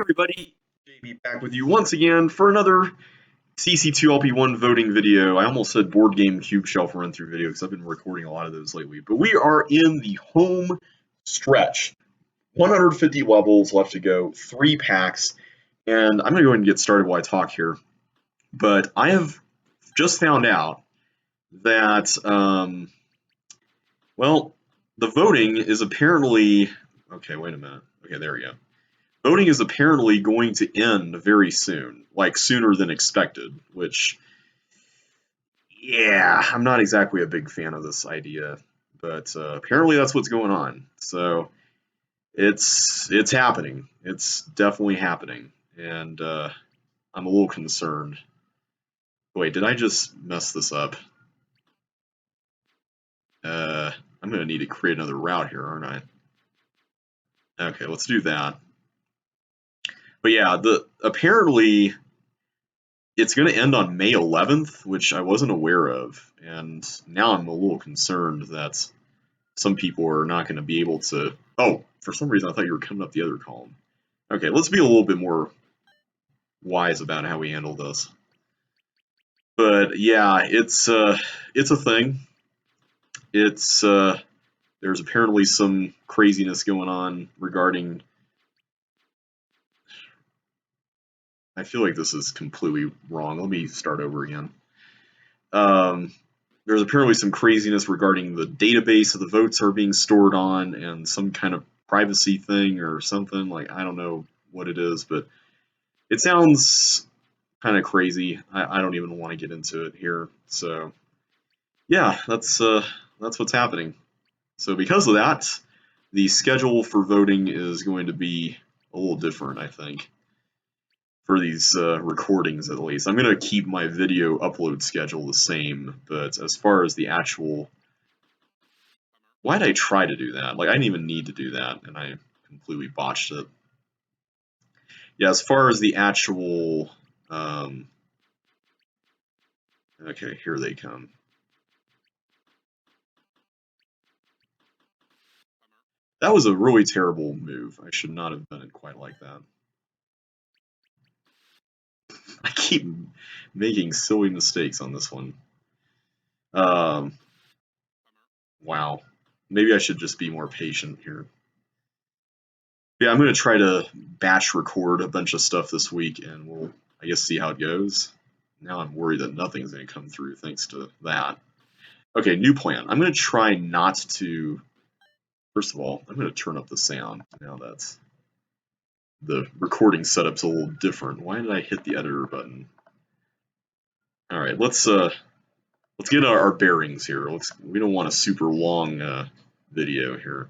everybody, JB back with you once again for another CC2LP1 voting video. I almost said board game cube shelf run through video because I've been recording a lot of those lately. But we are in the home stretch. 150 levels left to go, 3 packs, and I'm going to go ahead and get started while I talk here. But I have just found out that, well, the voting is apparently, okay, wait a minute. Okay, there we go. Voting is apparently going to end very soon, like sooner than expected, which, yeah, I'm not exactly a big fan of this idea, but apparently that's what's going on. So it's happening. It's definitely happening, and I'm a little concerned. Wait, did I just mess this up? I'm going to need to create another route here, aren't I? Okay, let's do that. But yeah, apparently it's going to end on May 11th, which I wasn't aware of, and now I'm a little concerned that some people are not going to be able to. Oh, for some reason I thought you were coming up the other column. Okay, let's be a little bit more wise about how we handle this. But yeah, it's a thing. It's there's apparently some craziness going on regarding. I feel like this is completely wrong. Let me start over again. There's apparently some craziness regarding the database that the votes are being stored on and some kind of privacy thing or something. Like, I don't know what it is, but it sounds kind of crazy. I don't even want to get into it here. So yeah, that's what's happening. So because of that, the schedule for voting is going to be a little different, I think, for these recordings at least. I'm going to keep my video upload schedule the same, but as far as the actual... Why did I try to do that? Like, I didn't even need to do that, and I completely botched it. Yeah, as far as the actual... okay, here they come. That was a really terrible move. I should not have done it quite like that. I keep making silly mistakes on this one. Wow. Maybe I should just be more patient here. Yeah, I'm going to try to batch record a bunch of stuff this week, and we'll, I guess, see how it goes. Now I'm worried that nothing's going to come through thanks to that. Okay, new plan. I'm going to try not to... First of all, I'm going to turn up the sound. Now that's... The recording setup's a little different. Why did I hit the editor button? All right, let's get our bearings here. We don't want a super long video here.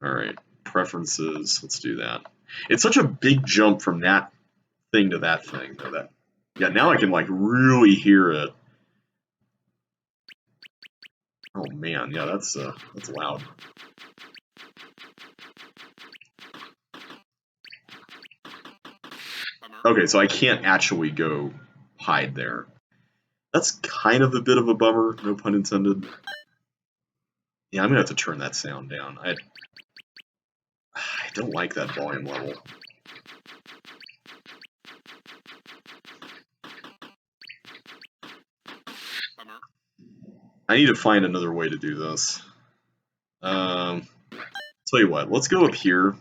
All right, preferences. Let's do that. It's such a big jump from that thing to that thing, though. Yeah, now I can like really hear it. Oh man, yeah, that's loud. Okay, so I can't actually go hide there. That's kind of a bit of a bummer, no pun intended. Yeah, I'm gonna have to turn that sound down. I don't like that volume level. I need to find another way to do this. Tell you what, let's go up here.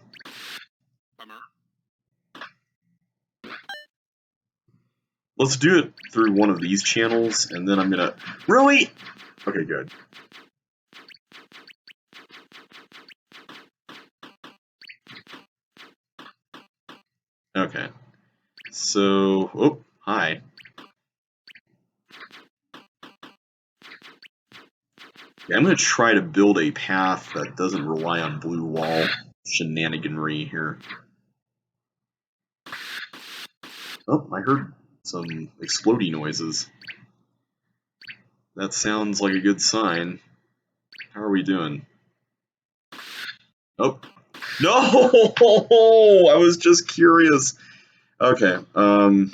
Let's do it through one of these channels, and then I'm gonna... Really? Okay, good. Okay. So... Oh, hi. Yeah, I'm gonna try to build a path that doesn't rely on blue wall shenaniganry here. Oh, I heard some exploding noises. That sounds like a good sign. How are we doing? Oh. No! I was just curious. Okay. I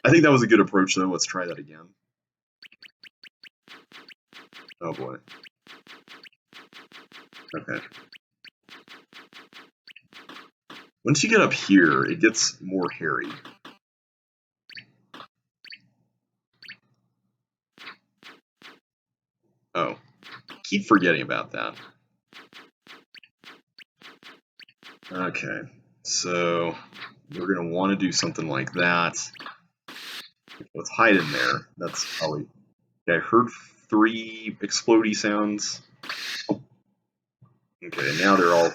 think that was a good approach, though. Let's try that again. Oh, boy. Okay. Once you get up here, it gets more hairy. Oh, keep forgetting about that. Okay, so we're going to want to do something like that. Let's hide in there. That's probably... Okay, I heard 3 explodey sounds. Okay, now they're all...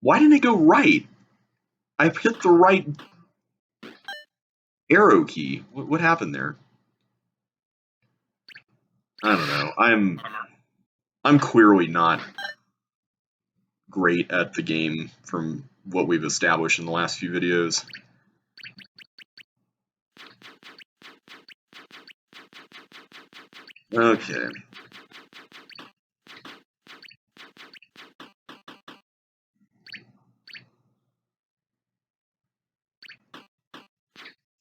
Why didn't it go right? I hit the right arrow key. What happened there? I don't know. I'm clearly not great at the game from what we've established in the last few videos. Okay.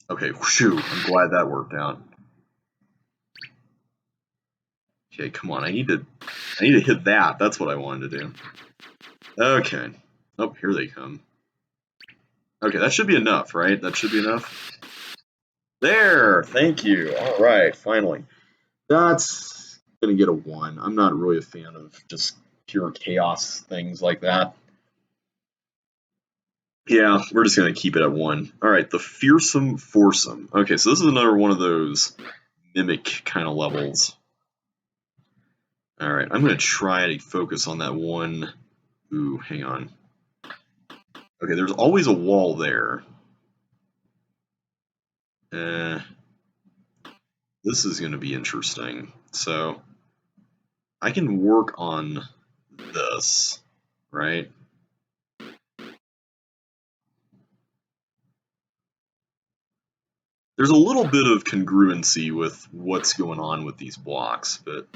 Okay, whew, I'm glad that worked out. Okay, come on, I need to hit that. That's what I wanted to do. Okay. Oh, here they come. Okay, that should be enough, right? That should be enough. There, thank you. All right, finally. That's gonna get a 1. I'm not really a fan of just pure chaos things like that. Yeah, we're just gonna keep it at 1. All right, the fearsome foursome. Okay, so this is another one of those mimic kind of levels. All right, I'm gonna try to focus on that one. Ooh, hang on. Okay, there's always a wall there. This is gonna be interesting. So I can work on this, right? There's a little bit of congruency with what's going on with these blocks, but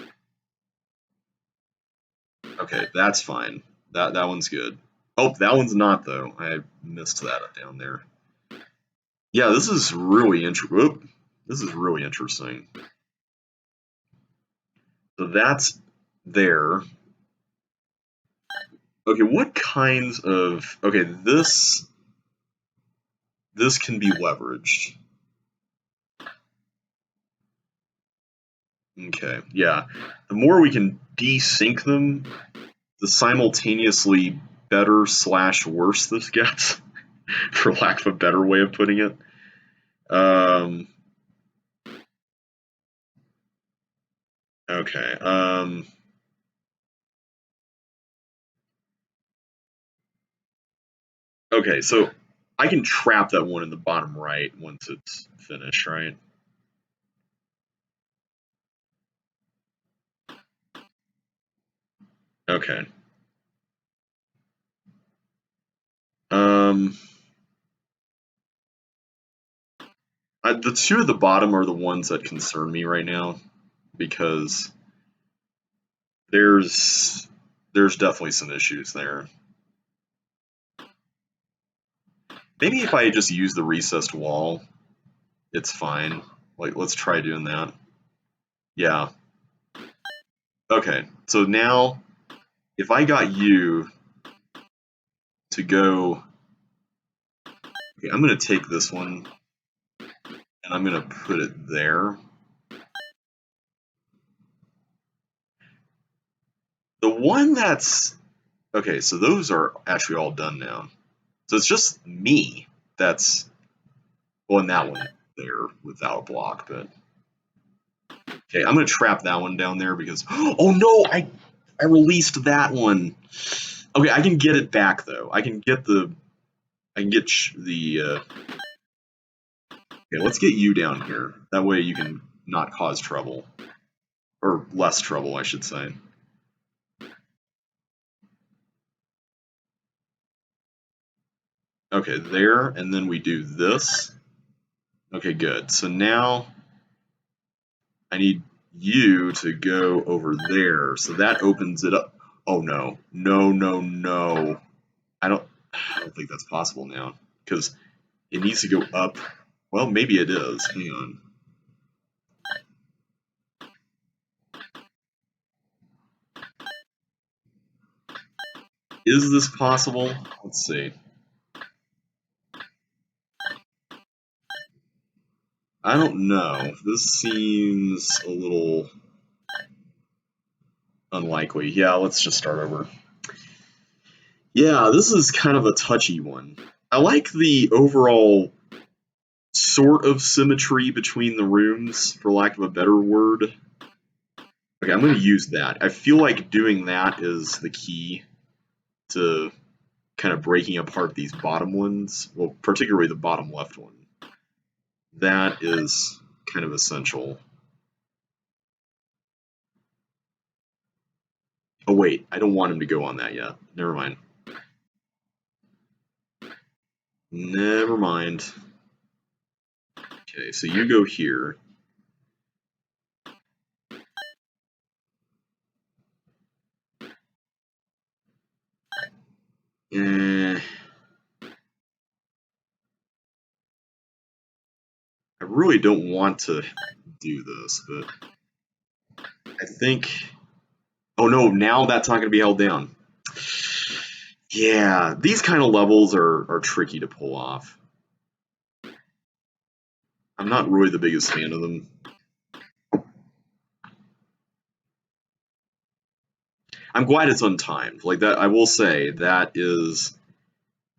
okay, that's fine. That one's good. Oh, that one's not though. I missed that down there. Yeah, this is really interesting. This is really interesting. So that's there. Okay, what kinds of... Okay, this can be leveraged. Okay, yeah. The more we can desync them, the simultaneously better / worse this gets, for lack of a better way of putting it. Okay. Okay, so I can trap that one in the bottom right once it's finished, right? Okay. The 2 at the bottom are the ones that concern me right now, because there's definitely some issues there. Maybe if I just use the recessed wall, it's fine. Like, let's try doing that. Yeah. Okay, so now, if I got you to go... Okay, I'm going to take this one, and I'm going to put it there. The one that's... Okay, so those are actually all done now. So it's just me that's... Well, and that one there without a block, but... Okay, I'm going to trap that one down there because... Oh no, I released that one. Okay, I can get it back though. I can get the... Okay, let's get you down here. That way you can not cause trouble. Or less trouble, I should say. Okay, there, and then we do this. Okay, good. So now I need you to go over there. So that opens it up. Oh no, no, no, no. I don't think that's possible now, because it needs to go up. Well, maybe it is. Hang on. Is this possible? Let's see. I don't know. This seems a little unlikely. Yeah, let's just start over. Yeah, this is kind of a touchy one. I like the overall sort of symmetry between the rooms, for lack of a better word. Okay, I'm going to use that. I feel like doing that is the key to kind of breaking apart these bottom ones, well, particularly the bottom left one. That is kind of essential. Oh wait, I don't want him to go on that yet. Never mind. Never mind. Okay, so you go here. I really don't want to do this, but I think... Oh no, now that's not going to be held down. Yeah, these kind of levels are tricky to pull off. I'm not really the biggest fan of them. I'm glad it's untimed. Like that, I will say that is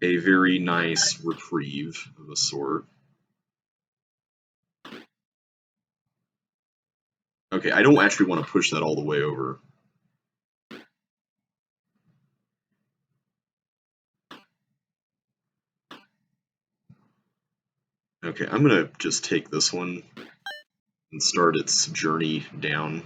a very nice reprieve of a sort. Okay, I don't actually want to push that all the way over. Okay, I'm gonna just take this one and start its journey down.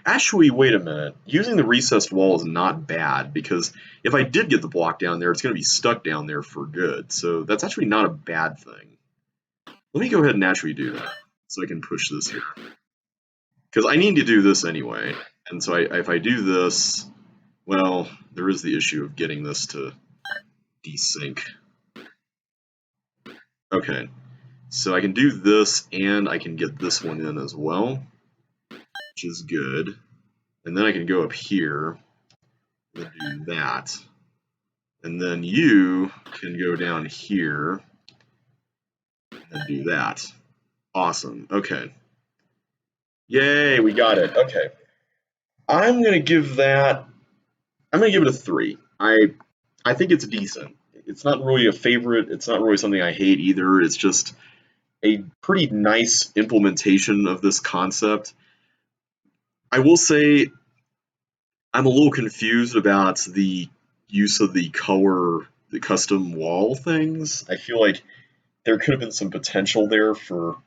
Actually, wait a minute. Using the recessed wall is not bad, because if I did get the block down there, it's going to be stuck down there for good. So that's actually not a bad thing. Let me go ahead and actually do that, so I can push this here. Because I need to do this anyway. And so if I do this, well, there is the issue of getting this to desync. Okay, so I can do this, and I can get this one in as well, which is good. And then I can go up here and do that. And then you can go down here and do that. Awesome. Okay. Yay, we got it. Okay. I'm gonna give that. I'm gonna give it a 3. I think it's decent. It's not really a favorite. It's not really something I hate either. It's just a pretty nice implementation of this concept. I will say I'm a little confused about the use of the custom wall things. I feel like there could have been some potential there for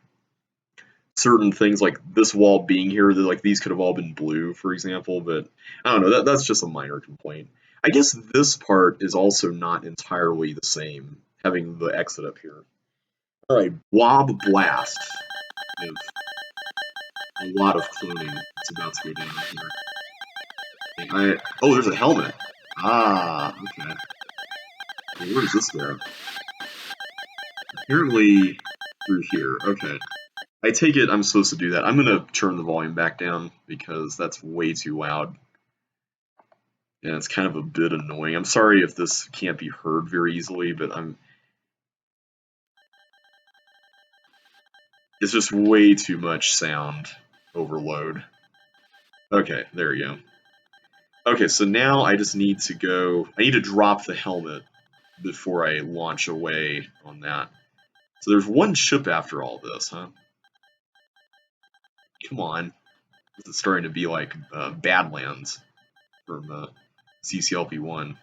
certain things, like this wall being here, that like these could have all been blue, for example, but I don't know, that's just a minor complaint. I guess this part is also not entirely the same, having the exit up here. Alright, Blob Blast. We have a lot of cloning that's about to go down here. Oh, there's a helmet. Ah, okay. Well, where does this go? Apparently through here. Okay. I take it I'm supposed to do that. I'm going to turn the volume back down because that's way too loud. And it's kind of a bit annoying. I'm sorry if this can't be heard very easily, but it's just way too much sound overload. Okay, there we go. Okay, so now I just need to I need to drop the helmet before I launch away on that. So there's one ship after all this, huh? Come on. This is starting to be like Badlands from CCLP1.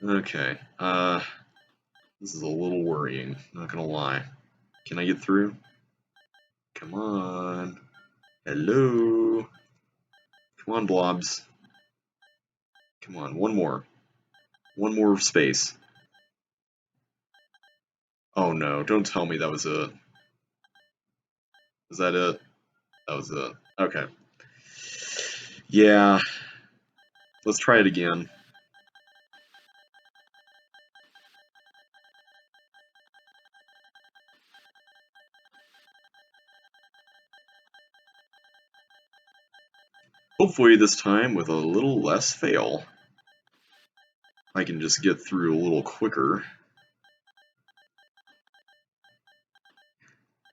Okay, this is a little worrying, not gonna lie. Can I get through? Come on. Hello. Come on, blobs. Come on, one more. One more space. Oh no, don't tell me that was it. Is that it? That was it. Okay. Yeah. Let's try it again. Hopefully this time with a little less fail. I can just get through a little quicker.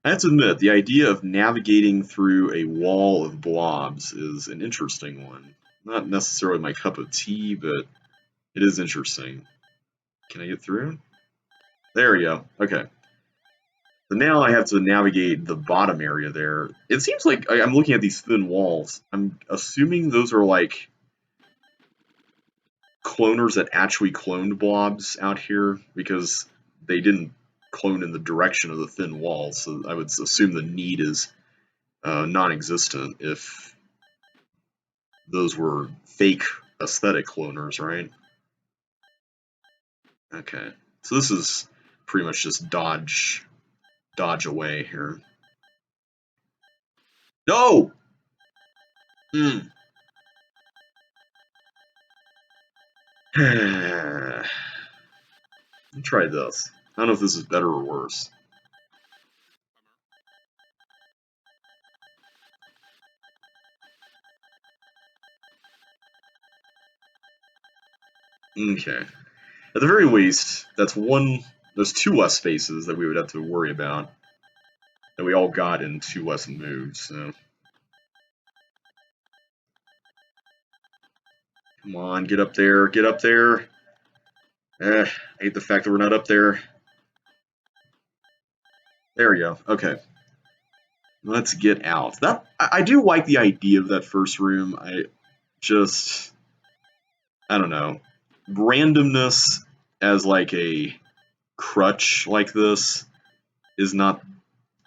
I have to admit, the idea of navigating through a wall of blobs is an interesting one. Not necessarily my cup of tea, but it is interesting. Can I get through? There we go. Okay. So now I have to navigate the bottom area there. It seems like I'm looking at these thin walls. I'm assuming those are like cloners that actually cloned blobs out here because they didn't clone in the direction of the thin walls. So I would assume the need is non-existent if those were fake aesthetic cloners, right? Okay. So this is pretty much just dodge away here. No! Hmm. Let me try this. I don't know if this is better or worse. Okay. At the very least, there's two less spaces that we would have to worry about. That we all got in two less moves, so. Come on, get up there, get up there. I hate the fact that we're not up there. There we go, okay. Let's get out. I do like the idea of that first room. I don't know. Randomness as like a crutch like this is not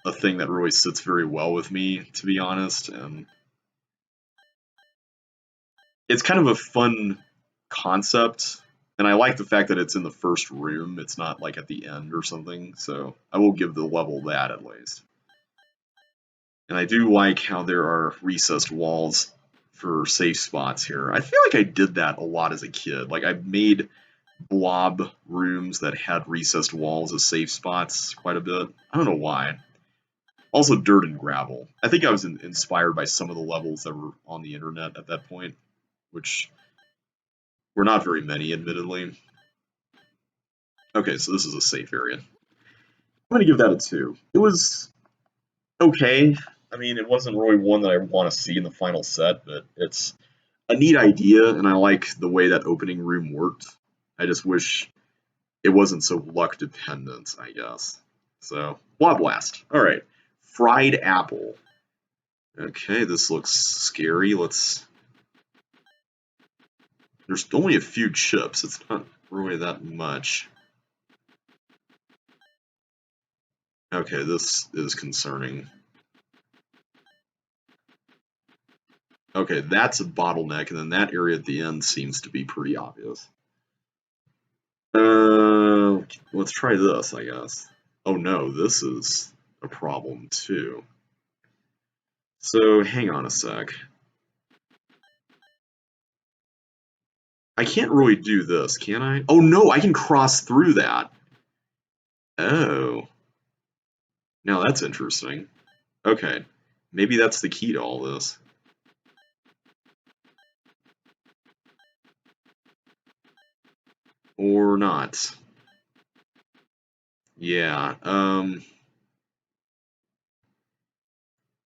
a thing that really sits very well with me, to be honest. And it's kind of a fun concept, and I like the fact that it's in the first room. It's not like at the end or something, so I will give the level that at least. And I do like how there are recessed walls for safe spots here. I feel like I did that a lot as a kid. Like I made blob rooms that had recessed walls as safe spots quite a bit. I don't know why. Also dirt and gravel. I think I was inspired by some of the levels that were on the internet at that point, which were not very many, admittedly. Okay, so this is a safe area. I'm going to give that a 2. It was okay. I mean, it wasn't really one that I want to see in the final set, but it's a neat idea, and I like the way that opening room worked. I just wish it wasn't so luck dependent, I guess. So, Blob Blast. All right. Fried apple. Okay, this looks scary. There's only a few chips. It's not really that much. Okay, this is concerning. Okay, that's a bottleneck, and then that area at the end seems to be pretty obvious. Let's try this, I guess. Oh no, this is a problem too. So, hang on a sec. I can't really do this, can I? Oh no, I can cross through that. Oh. Now that's interesting. Okay, maybe that's the key to all this. Or not. Yeah,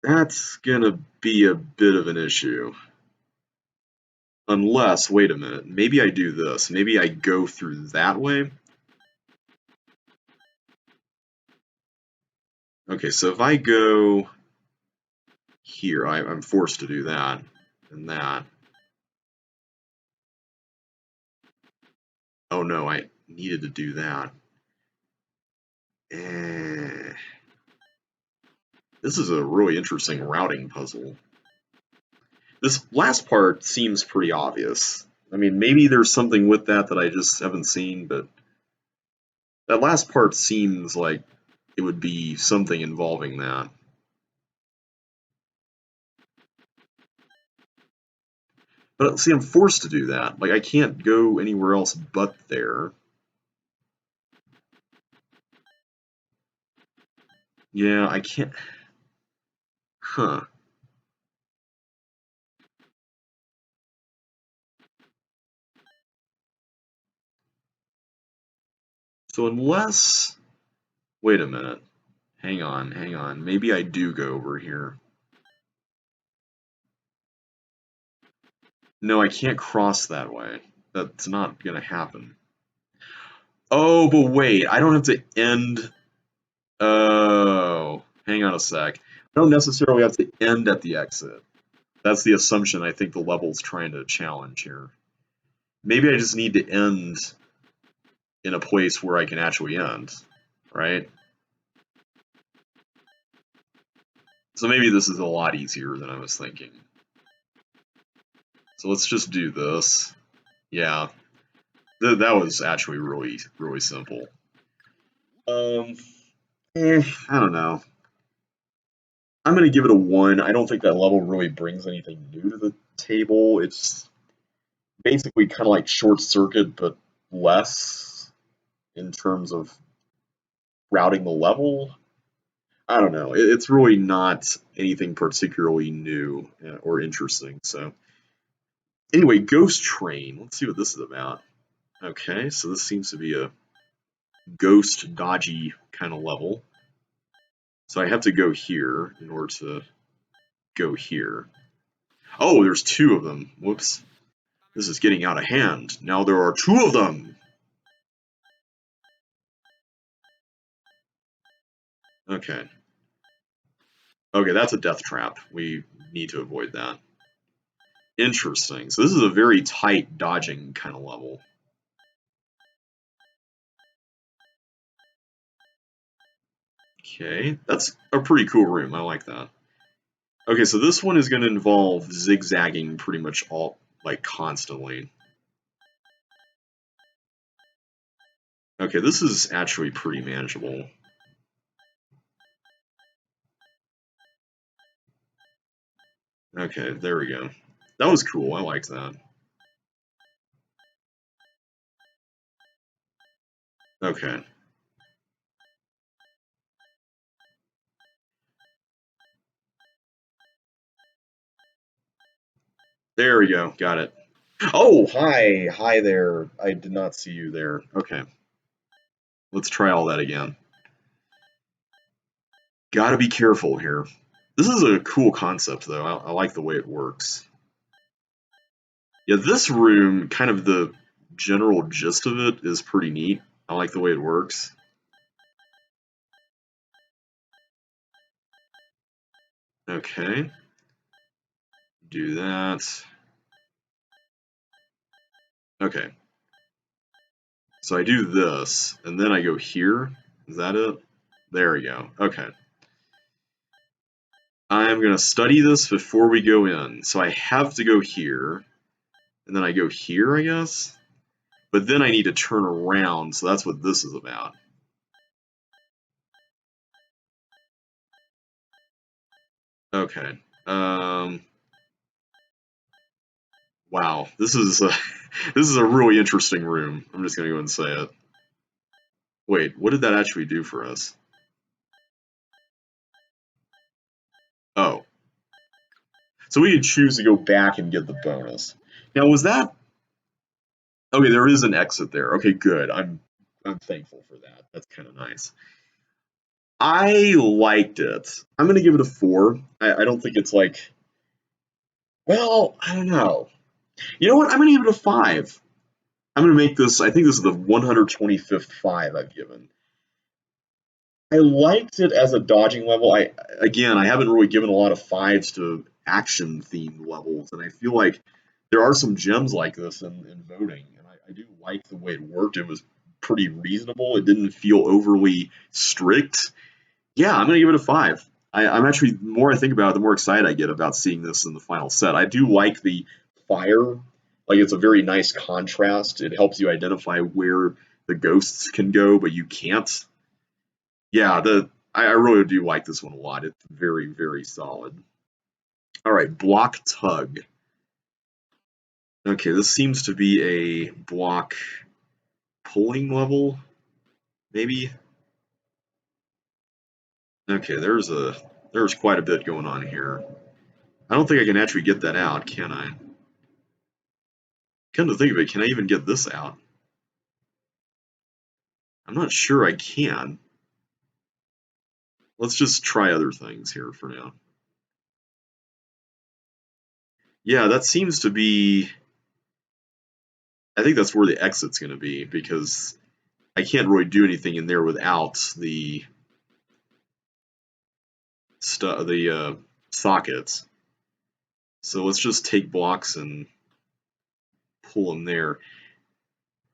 that's gonna be a bit of an issue. Unless, wait a minute, maybe I do this. Maybe I go through that way. Okay, so if I go here, I'm forced to do that and that. Oh no, I needed to do that. This is a really interesting routing puzzle. This last part seems pretty obvious. I mean, maybe there's something with that that I just haven't seen, but that last part seems like it would be something involving that. But see, I'm forced to do that. Like, I can't go anywhere else but there. Yeah, I can't. Huh. So unless, wait a minute, hang on, maybe I do go over here. No, I can't cross that way. That's not gonna happen. Oh, but wait, I don't have to end. Oh, hang on a sec. I don't necessarily have to end at the exit. That's the assumption I think the level's trying to challenge here. Maybe I just need to end in a place where I can actually end, right? So maybe this is a lot easier than I was thinking. So let's just do this. Yeah, that was actually really simple. I don't know. I'm gonna give it a 1. I don't think that level really brings anything new to the table. It's basically kind of like Short Circuit, but less in terms of routing the level. I don't know. It's really not anything particularly new or interesting. So anyway, Ghost Train. Let's see what this is about. Okay, so this seems to be a ghost dodgy kind of level. So I have to go here in order to go here. Oh, there's 2 of them. Whoops. This is getting out of hand. Now there are 2 of them. Okay. Okay, that's a death trap. We need to avoid that. Interesting. So this is a very tight dodging kind of level. Okay, that's a pretty cool room. I like that. Okay, so this one is going to involve zigzagging pretty much all, like, constantly. Okay, this is actually pretty manageable. Okay, there we go. That was cool. I liked that. Okay. There we go. Got it. Oh, hi. Hi there. I did not see you there. Okay. Let's try all that again. Gotta be careful here. This is a cool concept, though. I like the way it works. Yeah, this room, kind of the general gist of it is pretty neat. I like the way it works. Okay. Do that. Okay. So I do this, and then I go here. Is that it? There we go. Okay. I'm going to study this before we go in. So I have to go here, and then I go here, I guess? But then I need to turn around, so that's what this is about. Okay. Wow, this is a this is a really interesting room. I'm just gonna go and say it. Wait, what did that actually do for us? Oh, so we could choose to go back and get the bonus. Now, was that okay? There is an exit there. Okay, good. I'm thankful for that. That's kind of nice. I liked it. I'm gonna give it a 4. I don't think it's like, well, I don't know. You know what? I'm gonna give it a 5. I'm gonna make this. I think this is the 125th 5 I've given. I liked it as a dodging level. I haven't really given a lot of 5s to action themed levels, and I feel like there are some gems like this in voting, and I do like the way it worked. It was pretty reasonable. It didn't feel overly strict. Yeah, I'm gonna give it a 5. I'm actually, the more I think about it, the more excited I get about seeing this in the final set. I do like the fire. Like, it's a very nice contrast. It helps you identify where the ghosts can go, but you can't. Yeah, I really do like this one a lot. It's very, very solid. All right, block tug. Okay, this seems to be a block pulling level, maybe. Okay, there's quite a bit going on here. I don't think I can actually get that out, can I? Come to think of it, can I even get this out? I'm not sure I can. Let's just try other things here for now. Yeah, that seems to be, I think that's where the exit's going to be, because I can't really do anything in there without the sockets. So let's just take blocks and pull them there.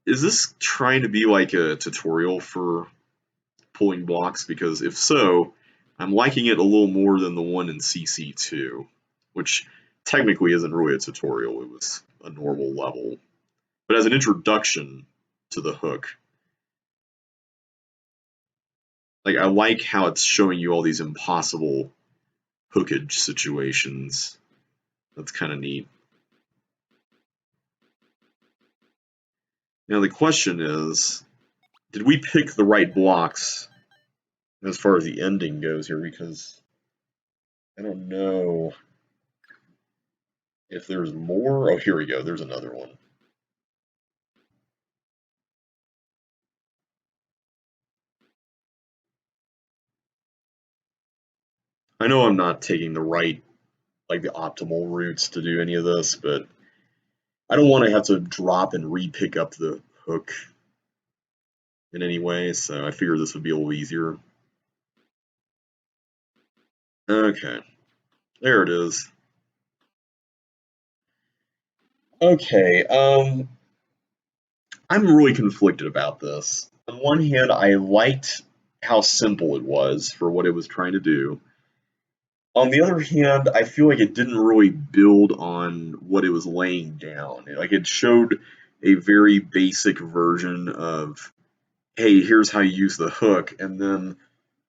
Is this trying to be like a tutorial for pulling blocks? Because if so, I'm liking it a little more than the one in CC2, which technically isn't really a tutorial, it was a normal level. But as an introduction to the hook, like I like how it's showing you all these impossible hookage situations. That's kind of neat. Now the question is, did we pick the right blocks as far as the ending goes here? Because I don't know if there's more. Oh, here we go. There's another one. I know I'm not taking the right, like the optimal routes to do any of this, but I don't want to have to drop and re-pick up the hook in any way, so I figured this would be a little easier. Okay, there it is. Okay, I'm really conflicted about this. On one hand, I liked how simple it was for what it was trying to do. On the other hand, I feel like it didn't really build on what it was laying down. Like it showed a very basic version of, hey, here's how you use the hook, and then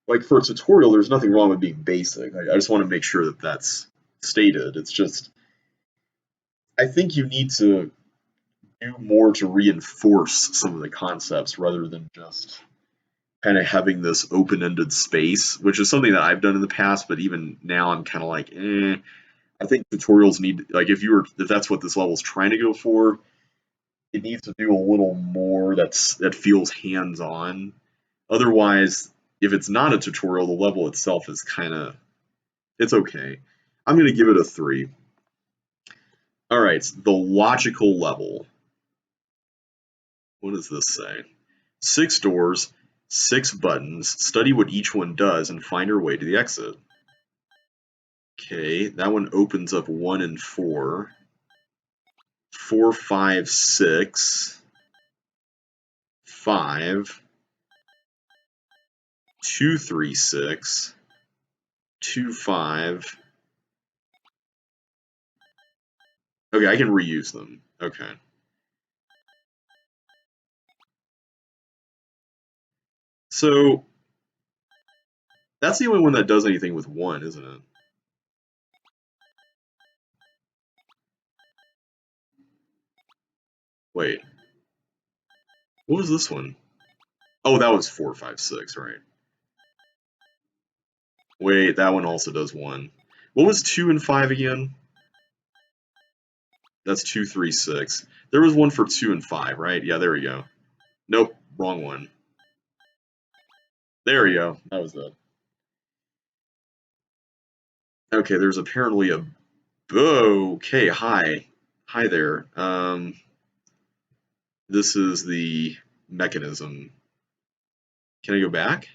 like for a tutorial, there's nothing wrong with being basic. I just want to make sure that that's stated. It's just I think you need to do more to reinforce some of the concepts rather than just kind of having this open-ended space, which is something that I've done in the past, but even now I'm kind of like, I think tutorials need, like if that's what this level is trying to go for, it needs to do a little more that feels hands-on. Otherwise, if it's not a tutorial, the level itself is kind of, it's okay. I'm going to give it a 3. All right, the logical level. What does this say? 6 doors, 6 buttons. Study what each one does and find your way to the exit. Okay, that one opens up 1 and 4. 4, 5, 6. 5. 2, 3, 6. 2, 5. Okay, I can reuse them. Okay. So that's the only one that does anything with 1, isn't it? Wait. What was this one? Oh, that was 4, 5, 6, right. Wait, that one also does 1. What was 2 and 5 again? That's 2, 3, 6. There was one for 2 and 5, right? Yeah, there we go. Nope, wrong one. There we go. That was it. Okay, there's apparently a... Okay, hi. Hi there. This is the mechanism. Can I go back?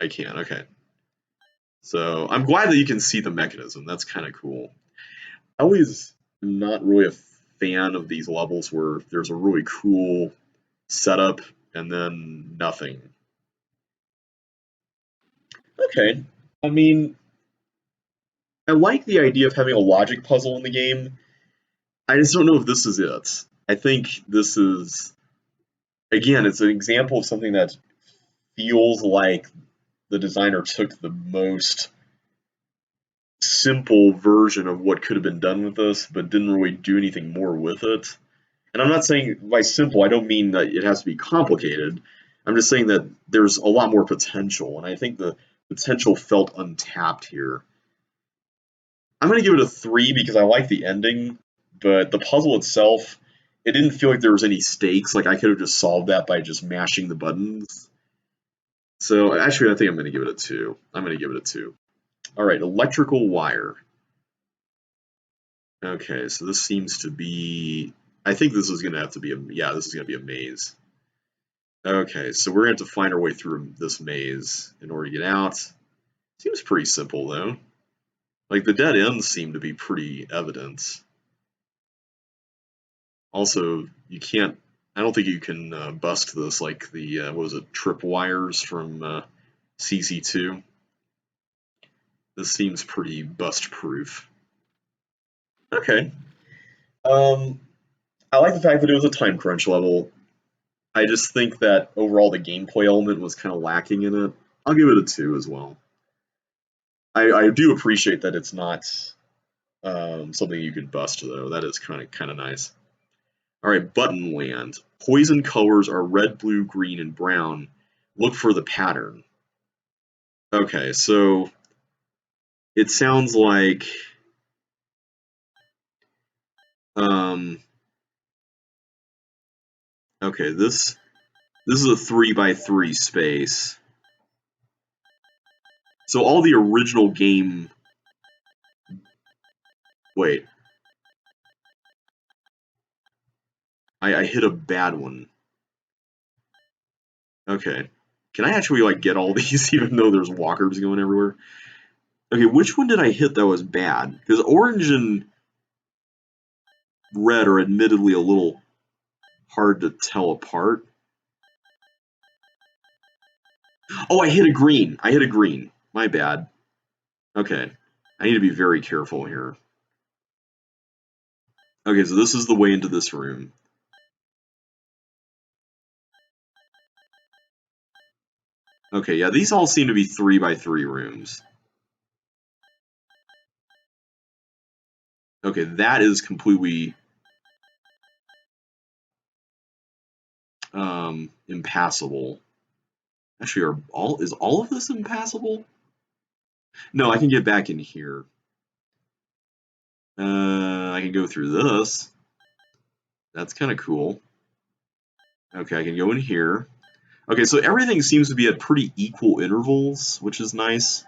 I can, okay. So I'm glad that you can see the mechanism. That's kind of cool. I always am not really a fan of these levels where there's a really cool setup and then nothing. Okay. I mean, I like the idea of having a logic puzzle in the game. I just don't know if this is it. I think this is, again, it's an example of something that feels like the designer took the most simple version of what could have been done with this, but didn't really do anything more with it. And I'm not saying by simple, I don't mean that it has to be complicated. I'm just saying that there's a lot more potential, and I think the potential felt untapped here. I'm going to give it a 3 because I like the ending, but the puzzle itself it didn't feel like there was any stakes. Like I could have just solved that by just mashing the buttons. So actually, I think I'm going to give it a 2. I'm going to give it a 2. All right, electrical wire. Okay, so this seems to be. I think this is going to have to be a. Yeah, this is going to be a maze. Okay, so we're going to have to find our way through this maze in order to get out. Seems pretty simple though. Like the dead ends seem to be pretty evident. Also, you can't. I don't think you can bust this like the what was it, trip wires from CC2. This seems pretty bust proof. Okay. Um, I like the fact that it was a time crunch level. I just think that overall the gameplay element was kind of lacking in it. I'll give it a 2 as well. I do appreciate that it's not something you can bust though. That is kind of nice. All right, button land. Poison colors are red, blue, green, and brown. Look for the pattern. Okay, so it sounds like um, okay, this is a 3x3 space. So all the original game. Wait, I hit a bad one. Okay, can I actually like get all these even though there's walkers going everywhere? Okay, which one did I hit that was bad? Because orange and red are admittedly a little hard to tell apart. Oh, I hit a green. I hit a green. My bad. Okay. I need to be very careful here. Okay, so this is the way into this room. Okay, yeah, these all seem to be 3x3 rooms. Okay, that is completely impassable. Actually, is all of this impassable? No, I can get back in here. I can go through this. That's kind of cool. Okay, I can go in here. Okay, so everything seems to be at pretty equal intervals, which is nice.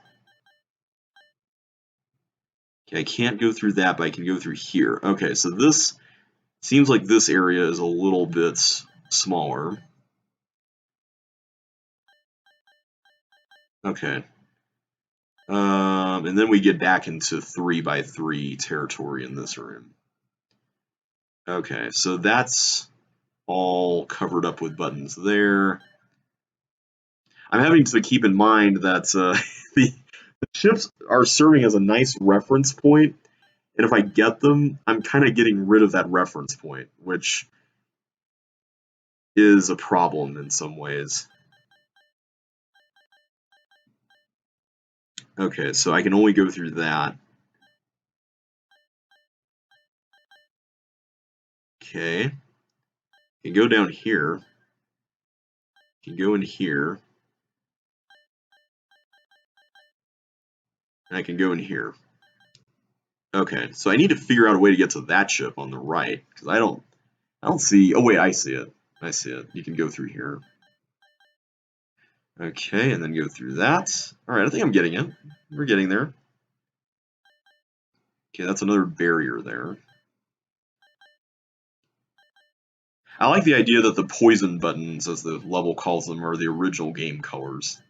Okay, I can't go through that, but I can go through here. Okay, so this seems like this area is a little bit smaller. Okay. And then we get back into 3x3 territory in this room. Okay, so that's all covered up with buttons there. I'm having to keep in mind that the chips are serving as a nice reference point, and if I get them, I'm kind of getting rid of that reference point, which is a problem in some ways. Okay, so I can only go through that. Okay. I can go down here. I can go in here. And I can go in here. Okay, so I need to figure out a way to get to that ship on the right, because I don't see, oh wait, I see it. I see it. You can go through here. Okay, and then go through that. Alright, I think I'm getting it. We're getting there. Okay, that's another barrier there. I like the idea that the poison buttons, as the level calls them, are the original game colors.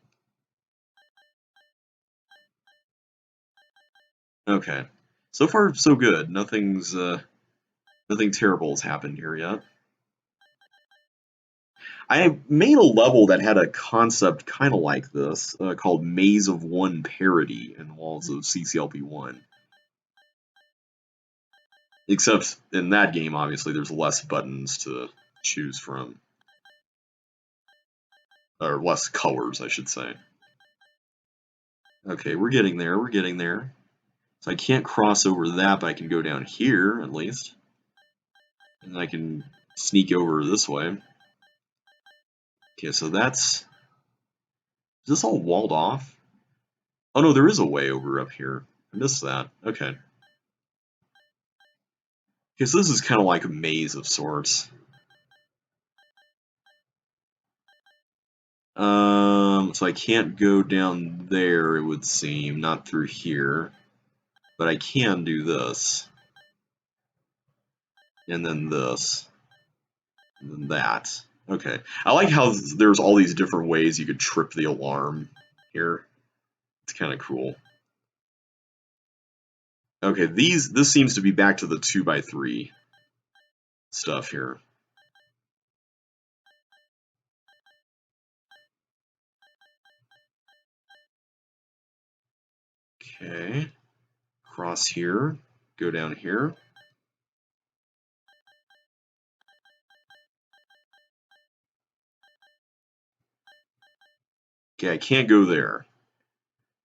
Okay. So far, so good. Nothing terrible has happened here yet. I made a level that had a concept kind of like this, called Maze of One Parody in Walls of CCLP1. Except in that game, obviously, there's less buttons to choose from. Or less colors, I should say. Okay, we're getting there, we're getting there. So I can't cross over that, but I can go down here, at least. And I can sneak over this way. Okay, so that's... Is this all walled off? Oh no, there is a way over up here. I missed that. Okay. Okay, so this is kind of like a maze of sorts. So I can't go down there, it would seem, not through here. But I can do this. And then this. And then that. Okay. I like how there's all these different ways you could trip the alarm here. It's kind of cool. Okay, this seems to be back to the 2x3 stuff here. Okay. Cross here. Go down here. Okay, I can't go there.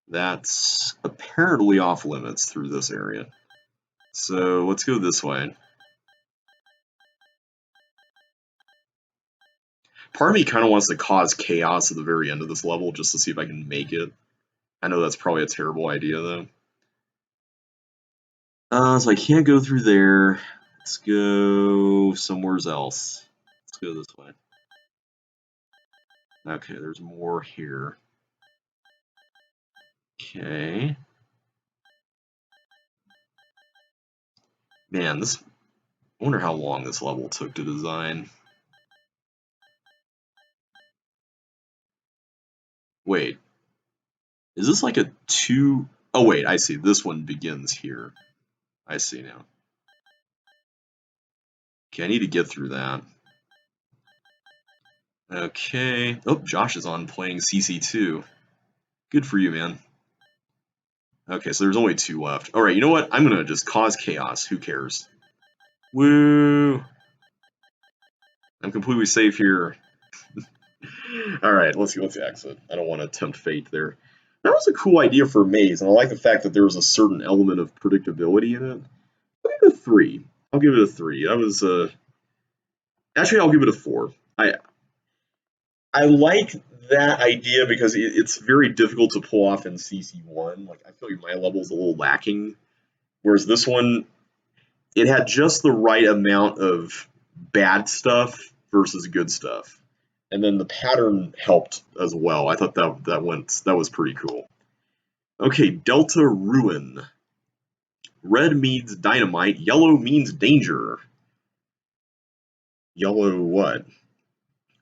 That's apparently off limits through this area. So let's go this way. Part of me kind of wants to cause chaos at the very end of this level just to see if I can make it. I know that's probably a terrible idea though. So I can't go through there. Let's go somewhere else. Let's go this way. Okay, there's more here. Okay. Man, I wonder how long this level took to design. Wait, is this like a two? Oh wait, I see. This one begins here. I see now. Okay, I need to get through that. Okay. Oh, Josh is on playing CC2. Good for you, man. Okay, so there's only 2 left. Alright, you know what? I'm gonna just cause chaos. Who cares? Woo! I'm completely safe here. Alright, let's exit. I don't want to tempt fate there. That was a cool idea for a maze, and I like the fact that there was a certain element of predictability in it. I'll give it a 3. I'll give it a 3. That was actually I'll give it a 4. I like that idea because it's very difficult to pull off in CC1. Like I feel like my level's a little lacking, whereas this one it had just the right amount of bad stuff versus good stuff, and then the pattern helped as well. I thought that was pretty cool. Okay, Delta Ruin. Red means dynamite. Yellow means danger. Yellow what?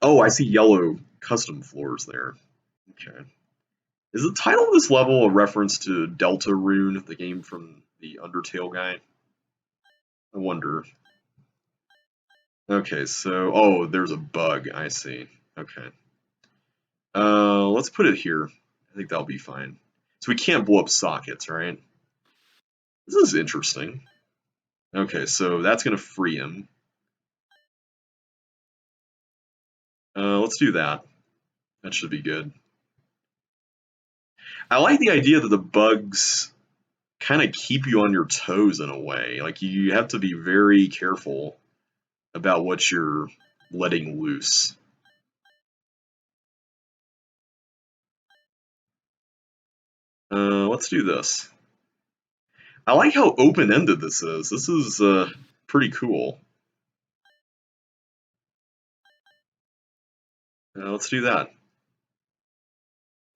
Oh, I see yellow custom floors there. Okay. Is the title of this level a reference to Delta Rune, the game from the Undertale guy? I wonder. Okay, so oh, there's a bug. I see. Okay. Let's put it here. I think that'll be fine. So we can't blow up sockets, right? This is interesting. Okay, so that's gonna free him. Let's do that. That should be good. I like the idea that the bugs kind of keep you on your toes in a way. Like you have to be very careful about what you're letting loose. Let's do this. I like how open-ended this is. This is pretty cool. Let's do that.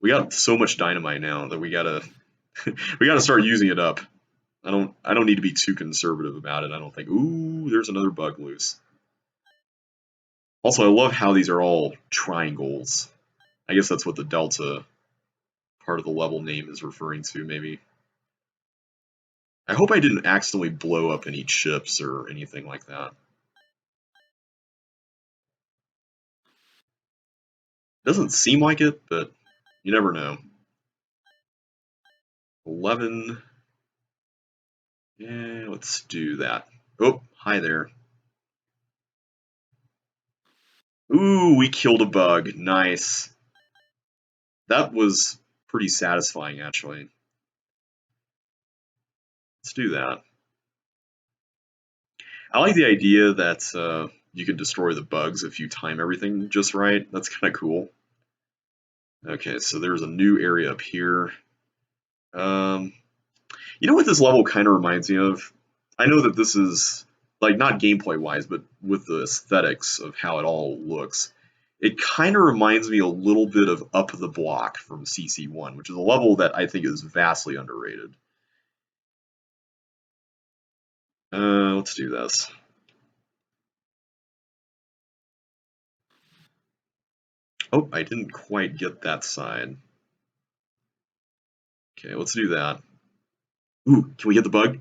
We got so much dynamite now that we gotta we gotta start using it up. I don't need to be too conservative about it. I don't think. Ooh, there's another bug loose. Also, I love how these are all triangles. I guess that's what the delta part of the level name is referring to, maybe. I hope I didn't accidentally blow up any ships or anything like that. Doesn't seem like it, but you never know. 11. Yeah, let's do that. Oh, hi there. Ooh, we killed a bug. Nice. That was pretty satisfying, actually. Let's do that. I like the idea that you can destroy the bugs if you time everything just right. That's kind of cool. Okay, so there's a new area up here. You know what this level kind of reminds me of? I know that this is like not gameplay wise, but with the aesthetics of how it all looks. It kind of reminds me a little bit of Up the Block from CC1, which is a level that I think is vastly underrated. Let's do this. Oh, I didn't quite get that side. Okay, let's do that. Ooh, can we get the bug?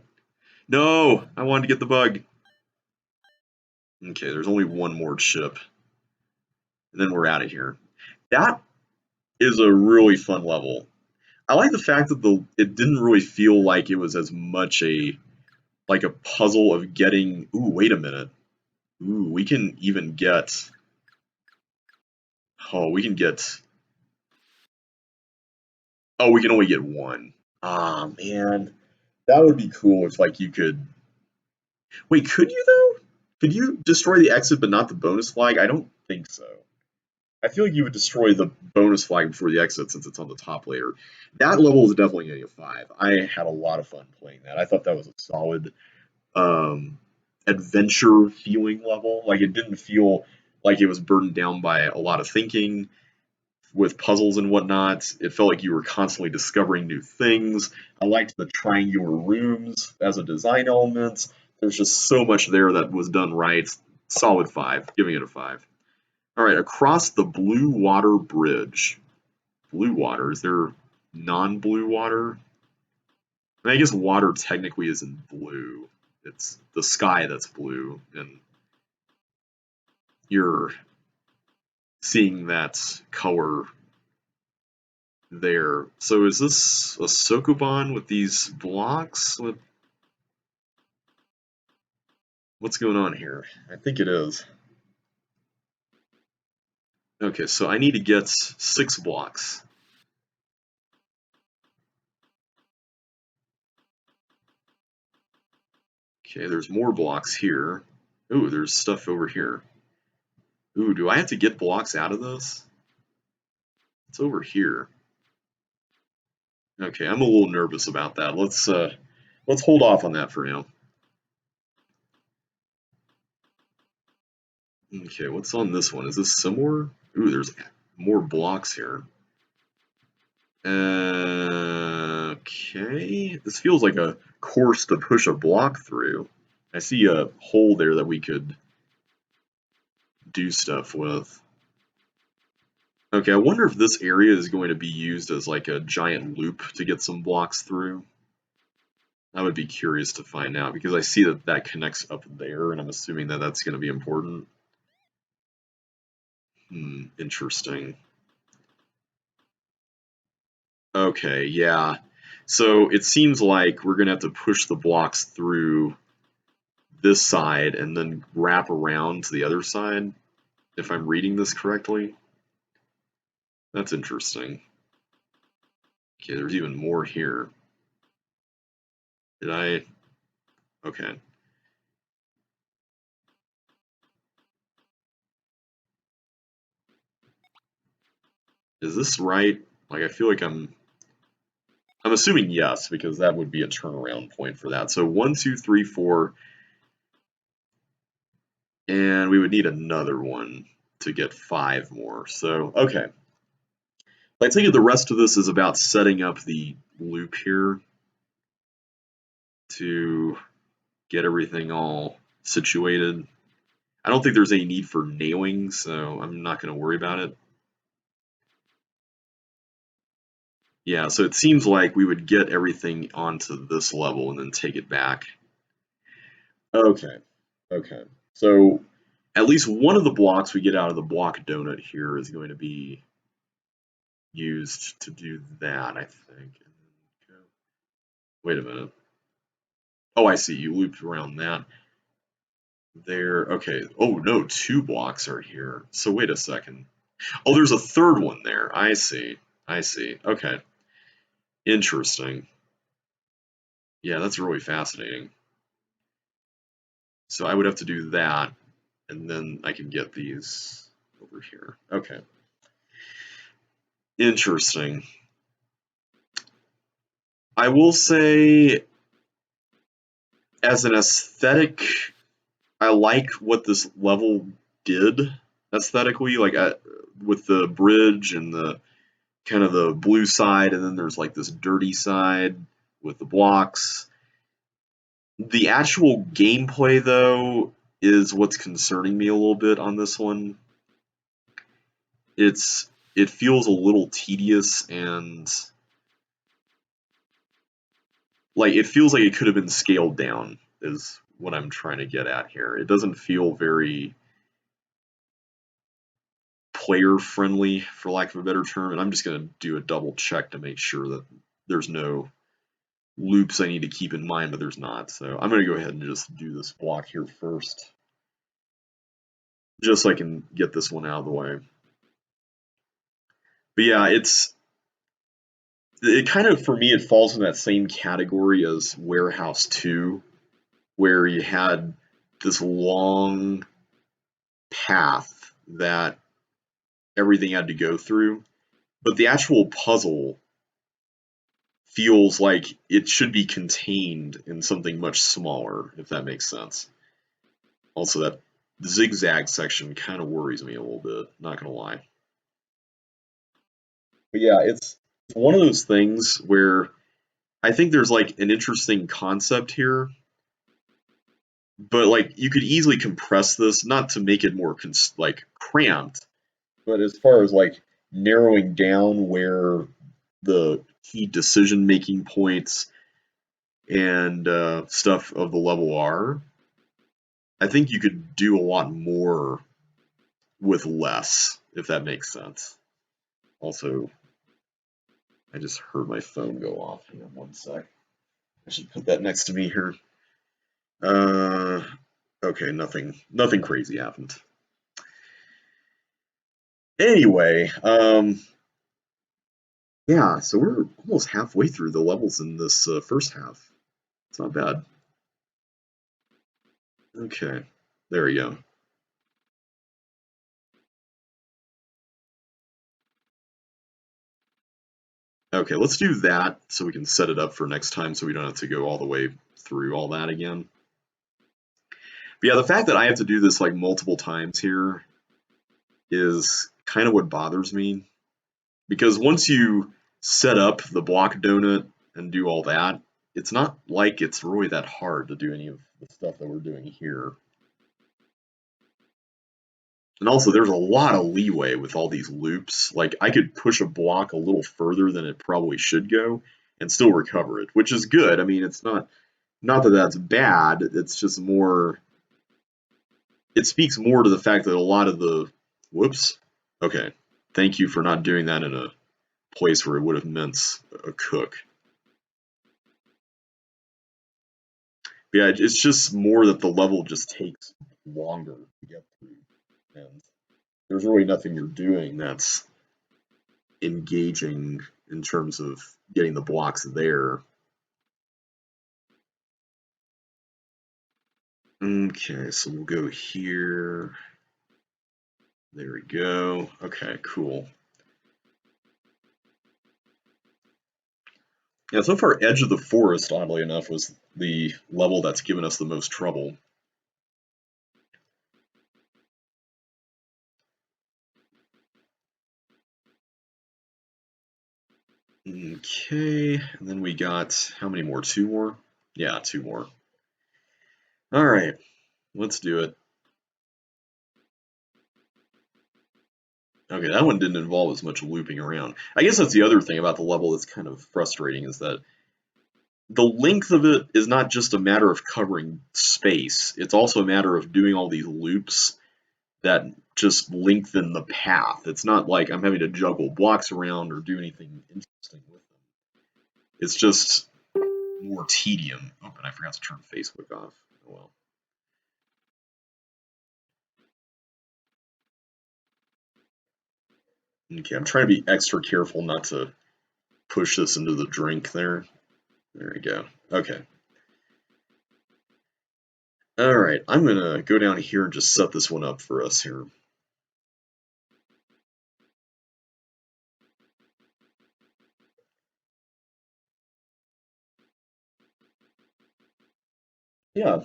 No, I wanted to get the bug. Okay, there's only one more chip, and then we're out of here. That is a really fun level. I like the fact that it didn't really feel like it was as much a puzzle of getting. Ooh, wait a minute. Ooh, we can even get. Oh, we can get. Oh, we can only get one. Ah, man, that would be cool if like you could. Wait, could you though? Could you destroy the exit but not the bonus flag? I don't think so. I feel like you would destroy the bonus flag before the exit since it's on the top layer. That level is definitely going to be a 5. I had a lot of fun playing that. I thought that was a solid um, adventure feeling level. Like it didn't feel like it was burdened down by a lot of thinking with puzzles and whatnot. It felt like you were constantly discovering new things. I liked the triangular rooms as a design element. There's just so much there that was done right. Solid 5, giving it a 5. All right, across the Blue Water Bridge. Blue water, is there non-blue water? I mean, I guess water technically isn't blue. It's the sky that's blue, and you're seeing that color there. So is this a Sokoban with these blocks? What's going on here? I think it is. Okay, so I need to get 6 blocks. Okay, there's more blocks here. Ooh, there's stuff over here. Ooh, do I have to get blocks out of this? It's over here. Okay, I'm a little nervous about that. Let's hold off on that for now. Okay, what's on this one? Is this similar? Ooh, there's more blocks here. Okay, this feels like a course to push a block through. I see a hole there that we could do stuff with. Okay, I wonder if this area is going to be used as like a giant loop to get some blocks through. I would be curious to find out because I see that that connects up there, and I'm assuming that that's going to be important. Interesting. Okay, yeah. So it seems like we're going to have to push the blocks through this side and then wrap around to the other side, if I'm reading this correctly. That's interesting. Okay, there's even more here. Did I? Okay. Is this right? Like, I feel like I'm assuming yes, because that would be a turnaround point for that. So 1, 2, 3, 4, and we would need another one to get 5 more. So, okay. I take it the rest of this is about setting up the loop here to get everything all situated. I don't think there's any need for nailing, so I'm not going to worry about it. Yeah, so it seems like we would get everything onto this level and then take it back. Okay, okay. So at least one of the blocks we get out of the block donut here is going to be used to do that, I think. Wait a minute. Oh, I see. You looped around that. There. Okay. Oh, no. 2 blocks are here. So wait a second. Oh, there's a third one there. I see. I see. Okay. Interesting. Yeah, that's really fascinating. So I would have to do that, and then I can get these over here. Okay. Interesting. I will say, as an aesthetic I like what this level did aesthetically, like with the bridge and the kind of the blue side, and then there's like this dirty side with the blocks. The actual gameplay, though, is what's concerning me a little bit on this one. It feels a little tedious and like it feels like it could have been scaled down is what I'm trying to get at here. It doesn't feel very player friendly, for lack of a better term, and I'm just going to do a double check to make sure that there's no loops I need to keep in mind, but there's not. So I'm going to go ahead and just do this block here first, just so I can get this one out of the way. But yeah, it kind of, for me, it falls in that same category as Warehouse 2, where you had this long path that everything had to go through, but the actual puzzle feels like it should be contained in something much smaller, if that makes sense. Also, that zigzag section kind of worries me a little bit, not gonna lie. But yeah, it's one of those things where I think there's like an interesting concept here, but like you could easily compress this, not to make it more like cramped, but as far as like narrowing down where the key decision making points and stuff of the level are, I think you could do a lot more with less, if that makes sense. Also, I just heard my phone go off. Hang on one sec. I should put that next to me here. Uh, okay, nothing crazy happened. Anyway, yeah, so we're almost halfway through the levels in this first half. It's not bad. Okay, there we go. Okay, let's do that so we can set it up for next time so we don't have to go all the way through all that again. But yeah, the fact that I have to do this like multiple times here is kind of what bothers me, because once you set up the block donut and do all that, it's not like it's really that hard to do any of the stuff that we're doing here. And also, there's a lot of leeway with all these loops. Like, I could push a block a little further than it probably should go and still recover it, which is good. I mean, it's not that that's bad. It's just more. It speaks more to the fact that a lot of the whoops. Okay, thank you for not doing that in a place where it would have meant a cook. But yeah, it's just more that the level just takes longer to get through, and there's really nothing you're doing that's engaging in terms of getting the blocks there. Okay, so we'll go here. There we go. Okay, cool. Yeah, so far, Edge of the Forest, oddly enough, was the level that's given us the most trouble. Okay, and then we got how many more? Two more? Yeah, two more. All right, let's do it. Okay, that one didn't involve as much looping around. I guess that's the other thing about the level that's kind of frustrating is that the length of it is not just a matter of covering space, it's also a matter of doing all these loops that just lengthen the path. It's not like I'm having to juggle blocks around or do anything interesting with them. It's just more tedium. Oh, and I forgot to turn Facebook off. Oh well. Okay, I'm trying to be extra careful not to push this into the drink there. There we go. Okay. All right, I'm gonna go down here and just set this one up for us here. Yeah,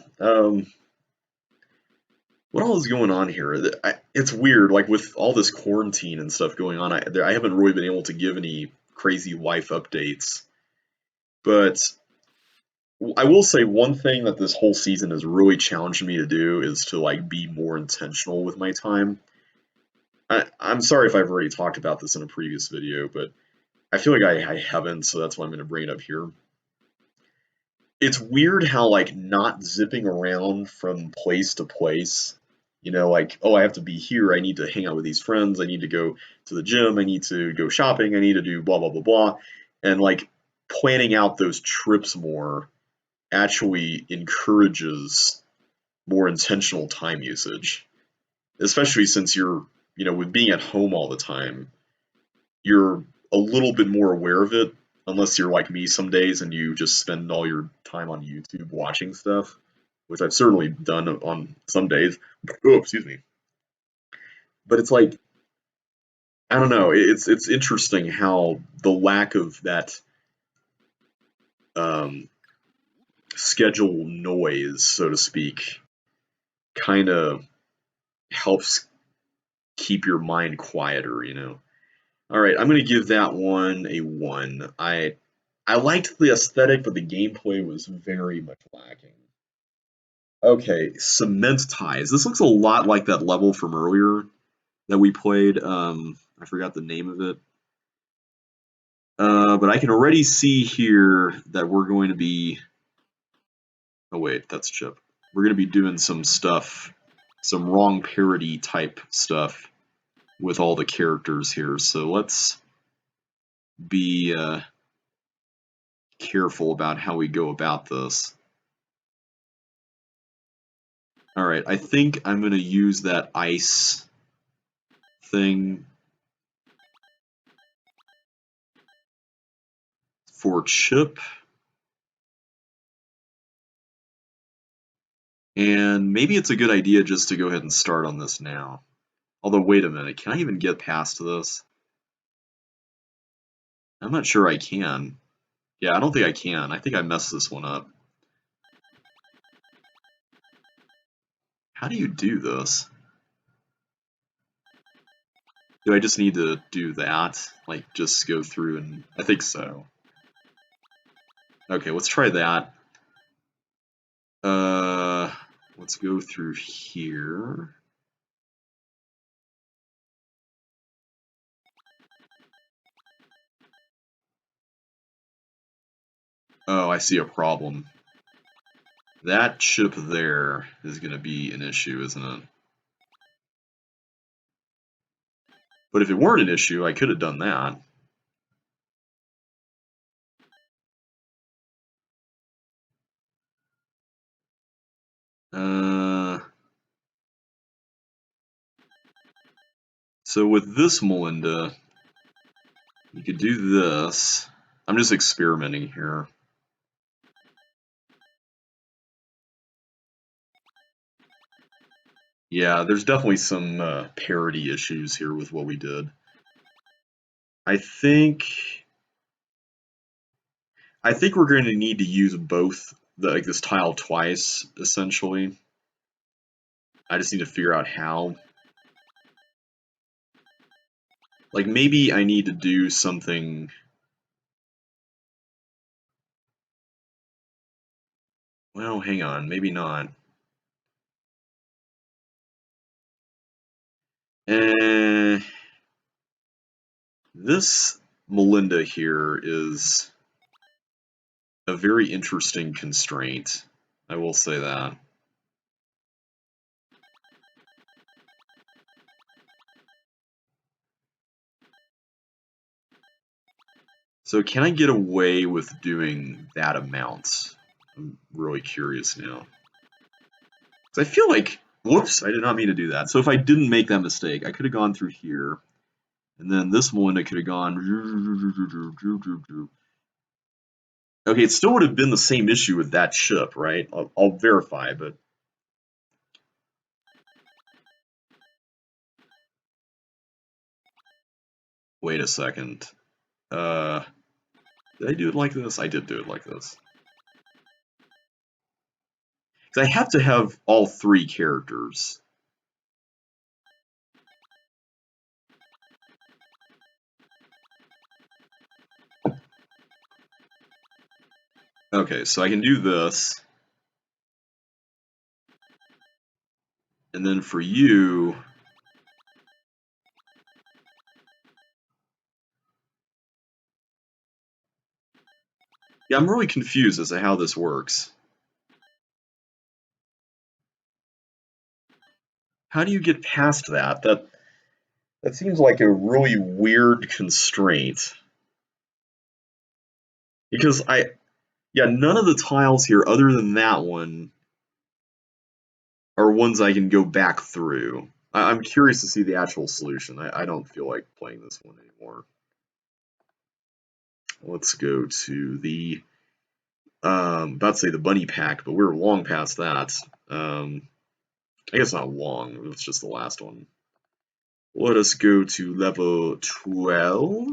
what all is going on here? It's weird, like with all this quarantine and stuff going on, I haven't really been able to give any crazy life updates. But I will say one thing that this whole season has really challenged me to do is to like be more intentional with my time. I'm sorry if I've already talked about this in a previous video, but I feel like I haven't, so that's why I'm going to bring it up here. It's weird how like not zipping around from place to place, like, oh, I have to be here, I need to hang out with these friends, I need to go to the gym, I need to go shopping, I need to do blah blah blah blah, and like planning out those trips more actually encourages more intentional time usage, especially since with being at home all the time, you're a little bit more aware of it, unless you're like me some days and you just spend all your time on YouTube watching stuff, which I've certainly done on some days. Oh, excuse me. But it's like, I don't know. It's interesting how the lack of that um, schedule noise, so to speak, kind of helps keep your mind quieter. All right, I'm gonna give that one a 1. I liked the aesthetic, but the gameplay was very much lacking. Okay, cement ties. This looks a lot like that level from earlier that we played. I forgot the name of it. But I can already see here that we're going to be. Oh wait, that's Chip. We're going to be doing some stuff, some wrong parody type stuff with all the characters here. So let's be careful about how we go about this. All right, I think I'm going to use that ice thing for Chip. And maybe it's a good idea just to go ahead and start on this now. Although, wait a minute, can I even get past this? I'm not sure I can. Yeah, I don't think I can. I think I messed this one up. How do you do this? Do I just need to do that? Like, just go through and... I think so. Okay, let's try that. Let's go through here. Oh, I see a problem. That chip there is going to be an issue, isn't it? But if it weren't an issue, I could have done that. So with this Melinda, you could do this. I'm just experimenting here. Yeah, there's definitely some parity issues here with what we did. I think we're going to need to use both like this tile twice, essentially. I just need to figure out how. Like maybe I need to do something. Well, hang on, maybe not. This Melinda here is a very interesting constraint. I will say that. So can I get away with doing that amount? I'm really curious now. Because I feel like, whoops, I did not mean to do that. So if I didn't make that mistake, I could have gone through here, and then this one I could have gone. Okay, it still would have been the same issue with that ship, right? I'll verify, but. Wait a second. Did I do it like this? I did do it like this. Because I have to have all 3 characters. Okay, so I can do this. And then for you, yeah, I'm really confused as to how this works. How do you get past that? That seems like a really weird constraint. Because yeah, none of the tiles here, other than that one, are ones I can go back through. I'm curious to see the actual solution. I don't feel like playing this one anymore. Let's go to the about to say the bunny pack, but we're long past that. I guess not long, it's just the last one. Let us go to level 12.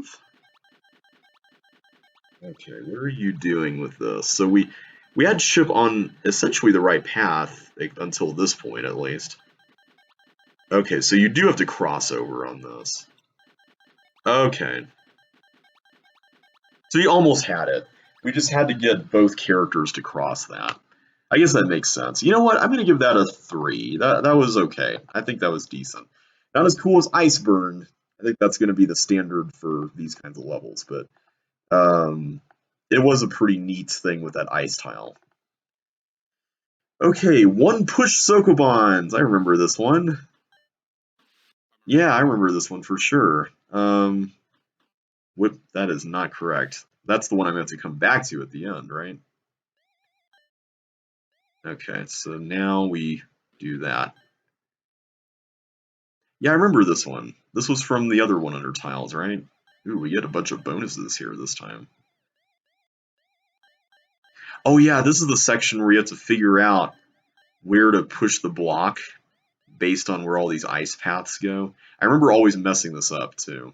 Okay, what are you doing with this? So we had Chip on essentially the right path, like, until this point at least. Okay, so you do have to cross over on this. Okay. So you almost had it. We just had to get both characters to cross that. I guess that makes sense. You know what? I'm gonna give that a 3. That was okay. I think that was decent. Not as cool as Iceburn. I think that's gonna be the standard for these kinds of levels, but um, it was a pretty neat thing with that ice tile. Okay, one push Sokobans. I remember this one. Yeah, I remember this one for sure. Whip, that is not correct. That's the one I'm going to have to come back to at the end, right? Okay, so now we do that. Yeah, I remember this one. This was from the other 100 tiles, right? Ooh, we get a bunch of bonuses here this time. Oh yeah, this is the section where you have to figure out where to push the block based on where all these ice paths go. I remember always messing this up too.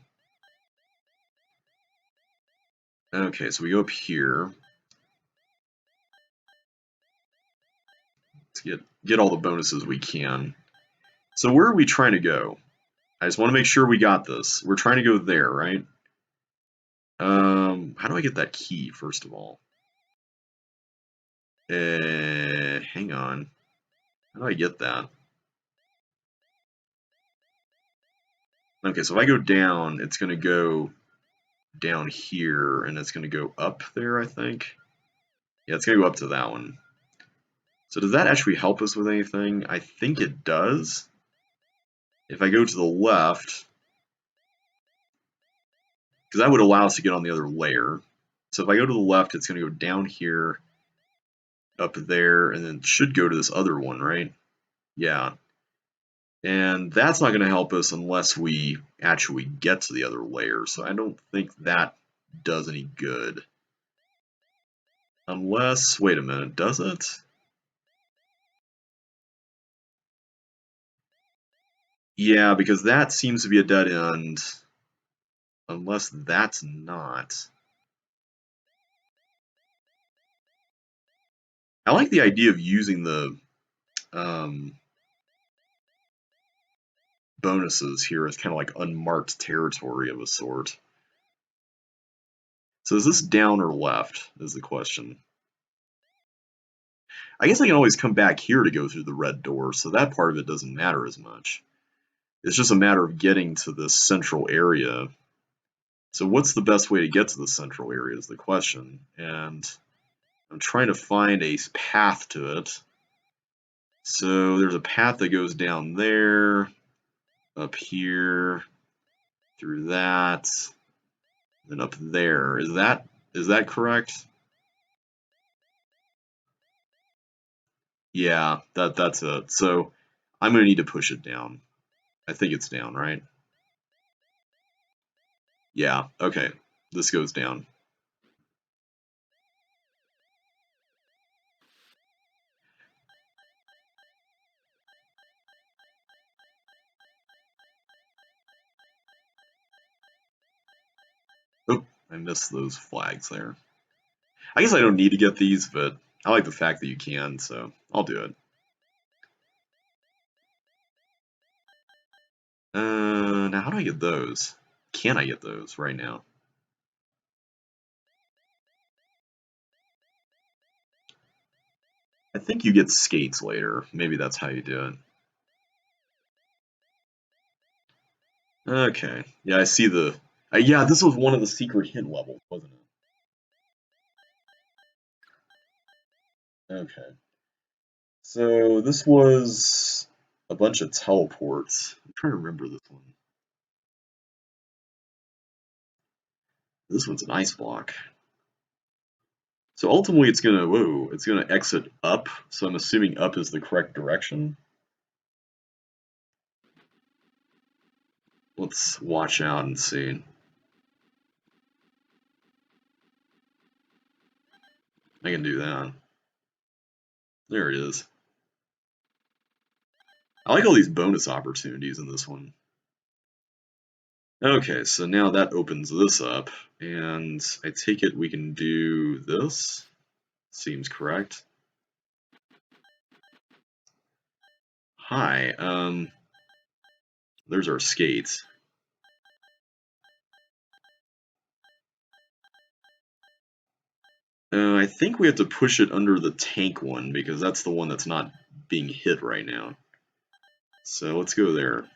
Okay, so we go up here. Let's get all the bonuses we can. So where are we trying to go? I just want to make sure we got this. We're trying to go there, right? How do I get that key, first of all? Hang on. How do I get that? Okay, so if I go down, it's going to go down here, and it's going to go up there, I think. Yeah, it's going to go up to that one. So does that actually help us with anything? I think it does. If I go to the left, because that would allow us to get on the other layer. So if I go to the left, it's going to go down here, up there, and then it should go to this other one, right? Yeah. And that's not going to help us unless we actually get to the other layer. So I don't think that does any good. Unless, wait a minute, does it? Yeah, because that seems to be a dead end. Unless that's not. I like the idea of using the um, bonuses here as kind of like unmarked territory of a sort. So is this down or left is the question. I guess I can always come back here to go through the red door, so that part of it doesn't matter as much. It's just a matter of getting to this central area. So what's the best way to get to the central area is the question. And I'm trying to find a path to it. So there's a path that goes down there, up here, through that, then up there. Is that correct? Yeah, that's it. So I'm gonna need to push it down. I think it's down, right? Yeah, okay. This goes down. Oh, I missed those flags there. I guess I don't need to get these, but I like the fact that you can, so I'll do it. Now how do I get those? Can I get those right now? I think you get skates later. Maybe that's how you do it. Okay. Yeah, I see the... yeah, this was one of the secret hint levels, wasn't it? Okay. So this was a bunch of teleports. I'm trying to remember this one. This one's an ice block. So ultimately it's gonna, whoa, it's gonna exit up. So I'm assuming up is the correct direction. Let's watch out and see. I can do that. There it is. I like all these bonus opportunities in this one. Okay, so now that opens this up, and I take it we can do this. Seems correct. Hi, there's our skates. I think we have to push it under the tank one, because that's the one that's not being hit right now. So let's go there.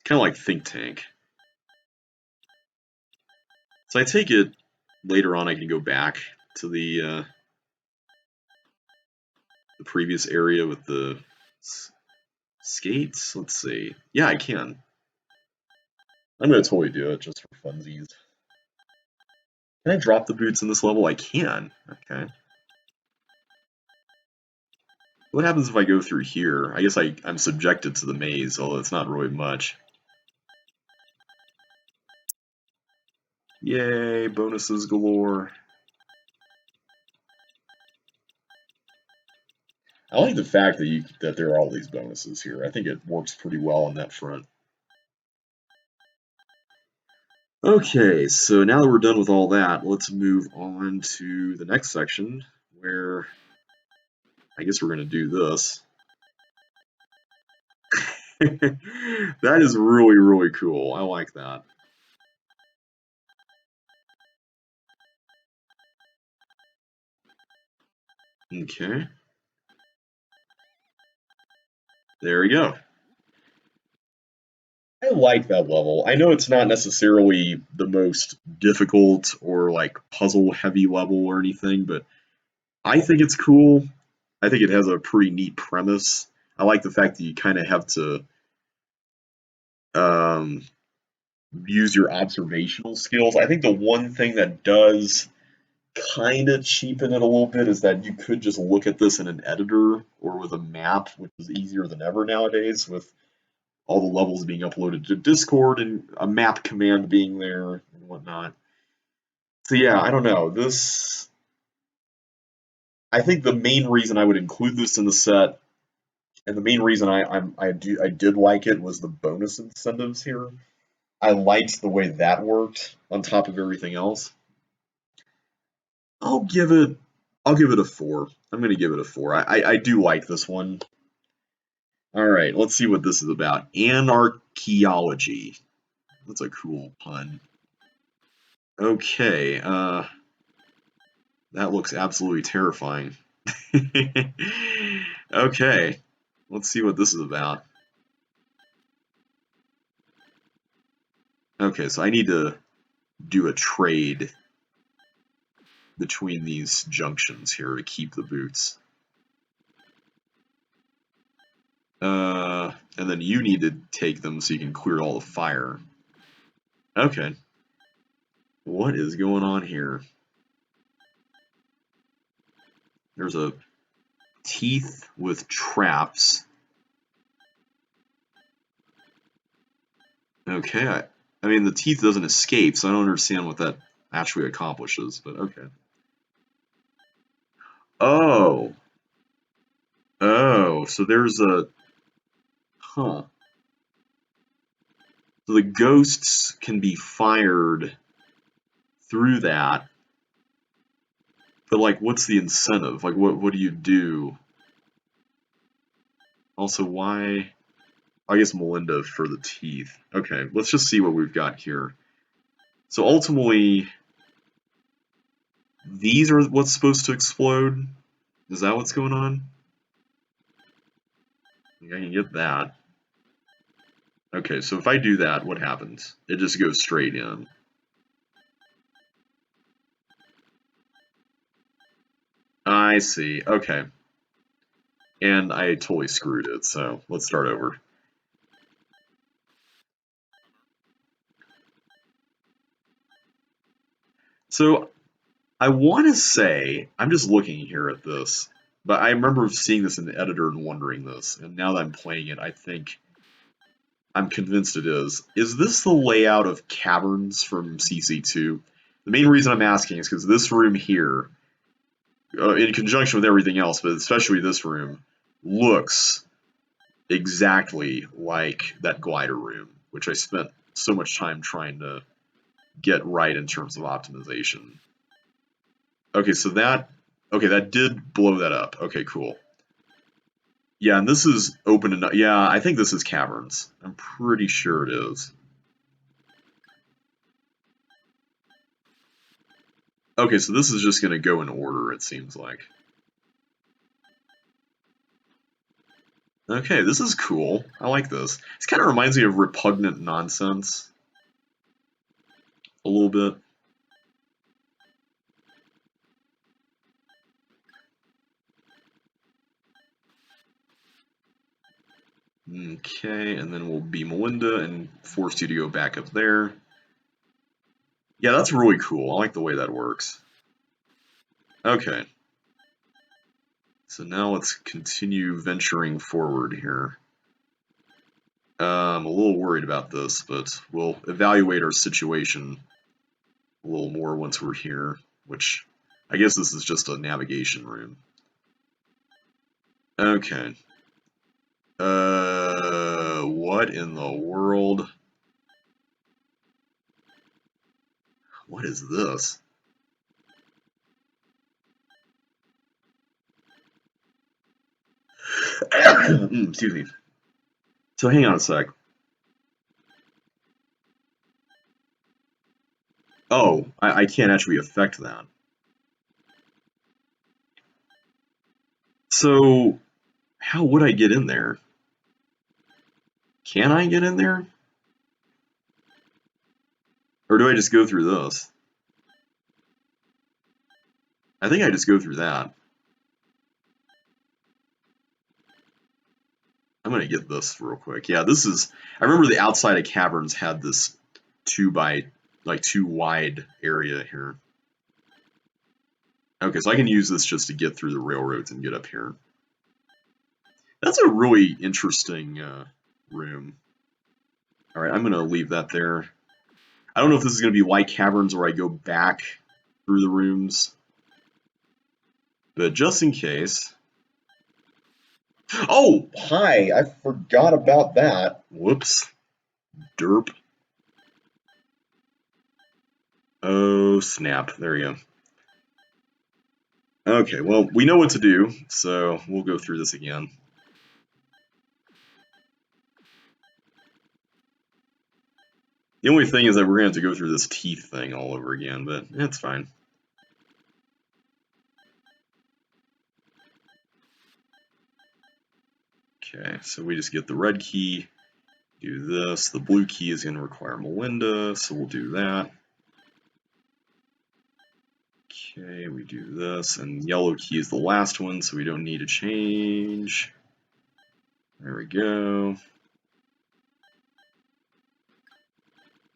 Kind of like Think Tank. So I take it later on I can go back to the previous area with the skates. Let's see. Yeah, I can. I'm gonna totally do it just for funsies. Can I drop the boots in this level? I can. Okay. What happens if I go through here? I guess I'm subjected to the maze, although it's not really much. Yay, bonuses galore. I like the fact that there are all these bonuses here. I think it works pretty well on that front. Okay, so now that we're done with all that, let's move on to the next section, where I guess we're going to do this. That is really, really cool. I like that. Okay. There we go. I like that level. I know it's not necessarily the most difficult or like puzzle heavy level or anything, but I think it's cool. I think it has a pretty neat premise. I like the fact that you kind of have to um, use your observational skills. I think the one thing that does kind of cheapen it a little bit is that you could just look at this in an editor or with a map, which is easier than ever nowadays with all the levels being uploaded to Discord and a map command being there and whatnot. So yeah, I don't know. I think the main reason I would include this in the set, and the main reason I did like it was the bonus incentives here. I liked the way that worked on top of everything else. I'll give it a 4. I'm gonna give it a 4. I do like this one. All right, let's see what this is about. Anarchaeology. That's a cool pun. Okay, that looks absolutely terrifying. Okay, let's see what this is about. Okay, so I need to do a trade between these junctions here to keep the boots. And then you need to take them so you can clear all the fire. Okay. What is going on here? There's a teeth with traps. Okay, I mean the teeth doesn't escape, so I don't understand what that actually accomplishes, but okay. Oh. Oh, so there's a... Huh. So the ghosts can be fired through that, but like what's the incentive? Like what do you do? Also, why... I guess Melinda for the teeth. Okay, let's just see what we've got here. So ultimately, these are what's supposed to explode? Is that what's going on? I can get that. Okay, so if I do that, what happens? It just goes straight in. I see. Okay. And I totally screwed it, so let's start over. So I want to say, I'm just looking here at this, but I remember seeing this in the editor and wondering this, and now that I'm playing it, I think I'm convinced it is. Is this the layout of caverns from CC2? The main reason I'm asking is because this room here, in conjunction with everything else, but especially this room, looks exactly like that glider room, which I spent so much time trying to get right in terms of optimization. Okay, so that did blow that up. Okay, cool. Yeah, and this is open enough. Yeah, I think this is caverns. I'm pretty sure it is. Okay, so this is just going to go in order, it seems like. Okay, this is cool. I like this. This kind of reminds me of Repugnant Nonsense. A little bit. Okay, and then we'll be Melinda and force you to go back up there. Yeah, that's really cool. I like the way that works. Okay. So now let's continue venturing forward here. I'm a little worried about this, but we'll evaluate our situation a little more once we're here, which I guess this is just a navigation room. Okay. What in the world? What is this? Excuse me. So hang on a sec. Oh, I can't actually affect that. So how would I get in there? Can I get in there? Or do I just go through this? I think I just go through that. I'm gonna get this real quick. Yeah, this is. I remember the outside of caverns had this 2 wide area here. Okay, so I can use this just to get through the railroads and get up here. That's a really interesting room. All right, I'm gonna leave that there. I don't know if this is gonna be like caverns or I go back through the rooms, but just in case. Oh, hi! I forgot about that. Whoops. Derp. Oh, snap. There we go. Okay, well, we know what to do, so we'll go through this again. The only thing is that we're going to have to go through this teeth thing all over again, but it's fine. Okay, so we just get the red key, do this. The blue key is going to require Melinda, so we'll do that. Okay, we do this, and yellow key is the last one, so we don't need to change. There we go.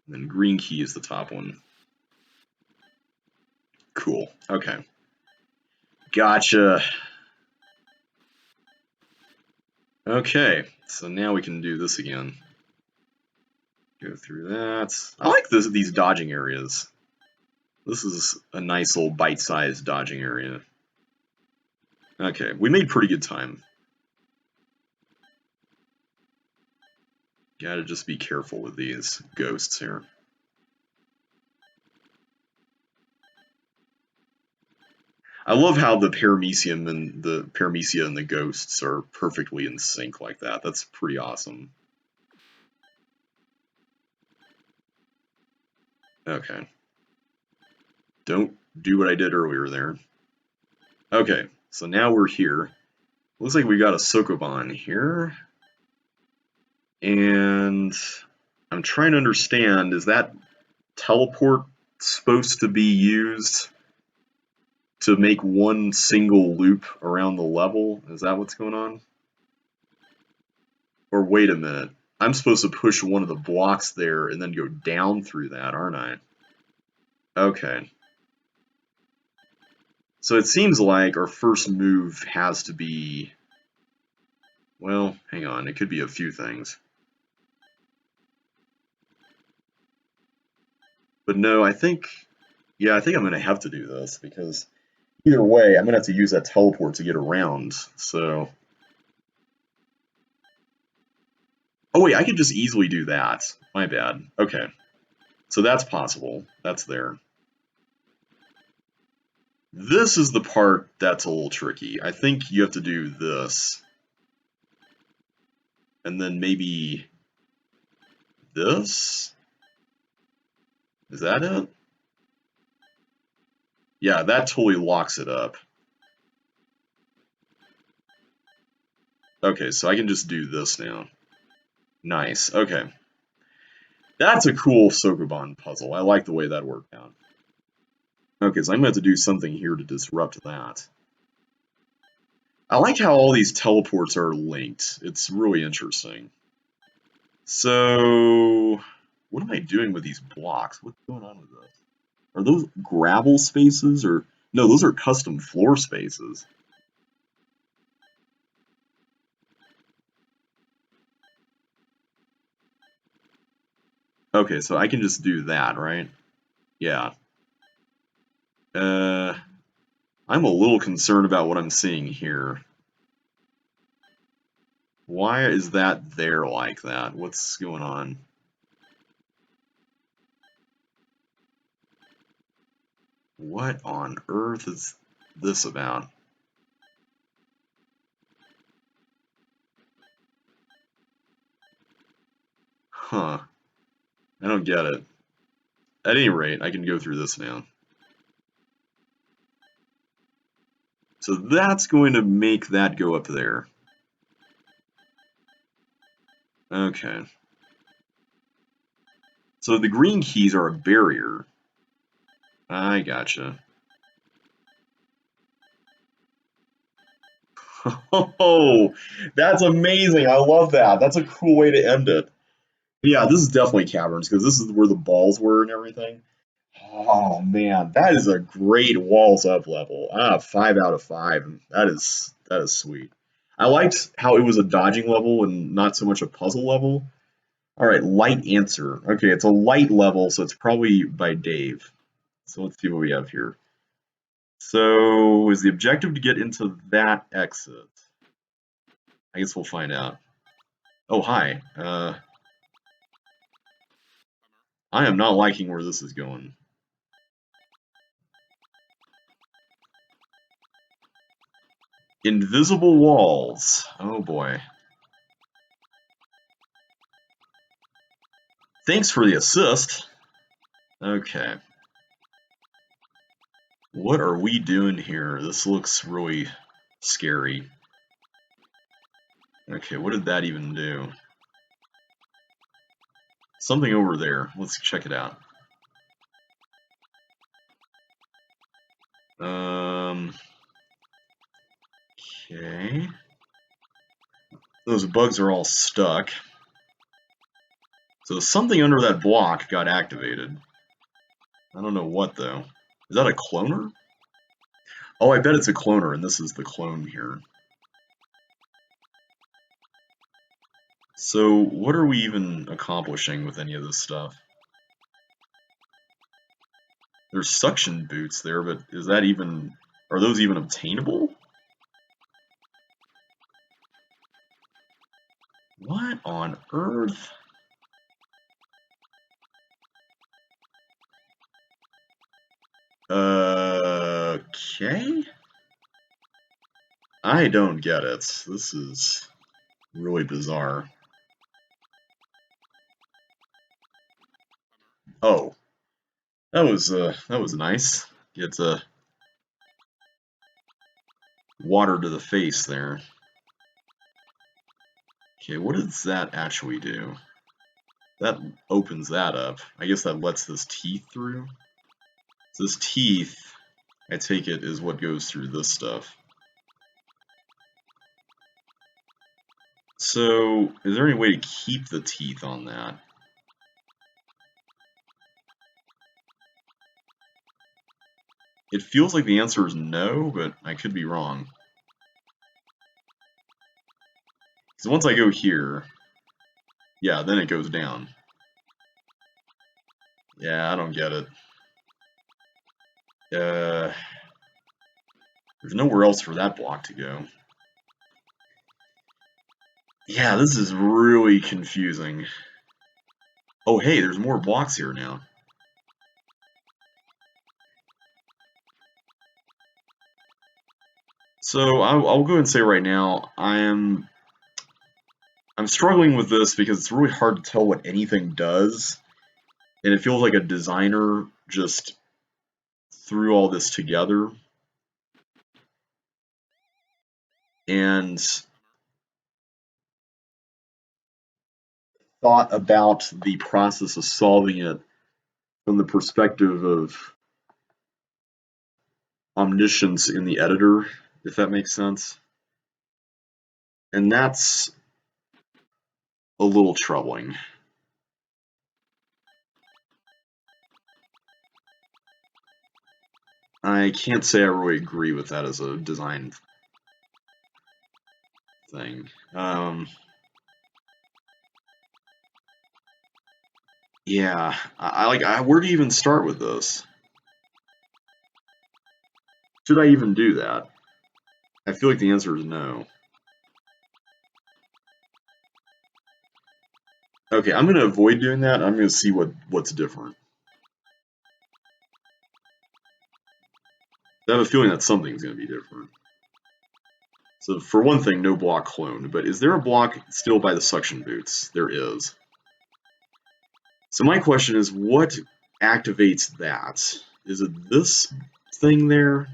And then green key is the top one. Cool, okay. Gotcha. Okay, so now we can do this again. Go through that. I like these dodging areas. This is a nice little bite-sized dodging area. Okay, we made pretty good time. Gotta just be careful with these ghosts here. I love how the paramecium and the paramecia and the ghosts are perfectly in sync like that. That's pretty awesome. Okay. Don't do what I did earlier there. Okay, so now we're here. Looks like we got a Sokoban here. And I'm trying to understand, is that teleport supposed to be used to make one single loop around the level? Is that what's going on? Or wait a minute, I'm supposed to push one of the blocks there and then go down through that, aren't I? Okay. So it seems like our first move has to be, well, hang on, it could be a few things. But no, I think I'm going to have to do this because either way, I'm going to have to use that teleport to get around. So, oh wait, I could just easily do that. My bad. Okay. So that's possible. That's there. This is the part that's a little tricky. I think you have to do this. And then maybe this? Is that it? Yeah, that totally locks it up. Okay, so I can just do this now. Nice, okay. That's a cool Sokoban puzzle. I like the way that worked out. Okay, so I'm going to have to do something here to disrupt that. I like how all these teleports are linked. It's really interesting. So, what am I doing with these blocks? What's going on with this? Are those gravel spaces or... No, those are custom floor spaces. Okay, so I can just do that, right? Yeah. I'm a little concerned about what I'm seeing here. Why is that there like that? What's going on? What on earth is this about? Huh. I don't get it. At any rate, I can go through this now. So that's going to make that go up there. Okay. So the green keys are a barrier. I gotcha. Oh, that's amazing. I love that. That's a cool way to end it. Yeah, this is definitely caverns because this is where the balls were and everything. Oh man, that is a great walls up level. 5 out of 5. That is sweet. I liked how it was a dodging level and not so much a puzzle level. All right, light answer. Okay, it's a light level, so it's probably by Dave. So let's see what we have here. So is the objective to get into that exit? I guess we'll find out. Oh, hi. I am not liking where this is going. Invisible walls. Oh boy. Thanks for the assist. Okay. What are we doing here? This looks really scary. Okay, what did that even do? Something over there. Let's check it out. Okay. Those bugs are all stuck. So something under that block got activated. I don't know what though. Is that a cloner? Oh, I bet it's a cloner, and this is the clone here. So what are we even accomplishing with any of this stuff? There's suction boots there, but is that even... Are those even obtainable? What on earth? Okay. I don't get it. This is really bizarre. Oh, that was nice. Get water to the face there. Okay, what does that actually do? That opens that up. I guess that lets this teeth through. So this teeth, I take it, is what goes through this stuff. So, is there any way to keep the teeth on that? It feels like the answer is no, but I could be wrong. Because once I go here, yeah, then it goes down. Yeah, I don't get it. There's nowhere else for that block to go. Yeah, this is really confusing. Oh, hey, there's more blocks here now. So I'll go ahead and say right now, I'm struggling with this because it's really hard to tell what anything does, and it feels like a designer just threw all this together and thought about the process of solving it from the perspective of omniscience in the editor, if that makes sense. And that's a little troubling. I can't say I really agree with that as a design thing. Yeah, where do you even start with this? Should I even do that? I feel like the answer is no. Okay, I'm going to avoid doing that. I'm going to see what's different. I have a feeling that something's going to be different. So for one thing, no block cloned, but is there a block still by the suction boots? There is. So my question is, what activates that? Is it this thing there?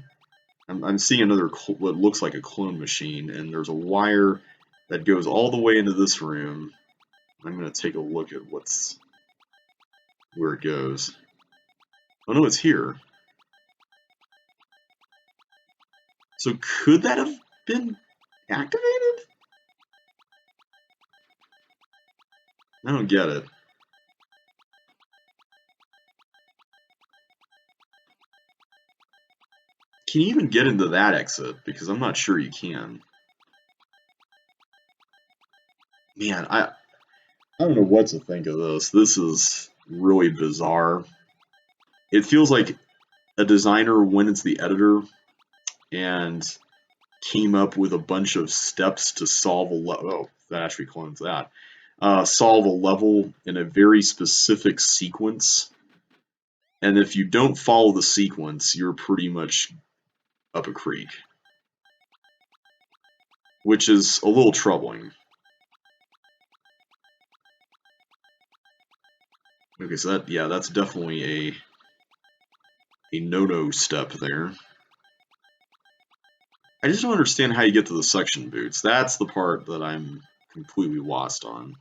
I'm seeing another, what looks like a clone machine, and there's a wire that goes all the way into this room. I'm going to take a look at where it goes. Oh no, it's here. So could that have been activated? I don't get it. Can you even get into that exit? Because I'm not sure you can. Man, I don't know what to think of this. This is really bizarre. It feels like a designer went into the editor and came up with a bunch of steps to solve a level. Oh, that actually clones that. Solve a level in a very specific sequence. And if you don't follow the sequence, you're pretty much up a creek. Which is a little troubling. Okay, so that's definitely a no-no step there. I just don't understand how you get to the suction boots. That's the part that I'm completely lost on.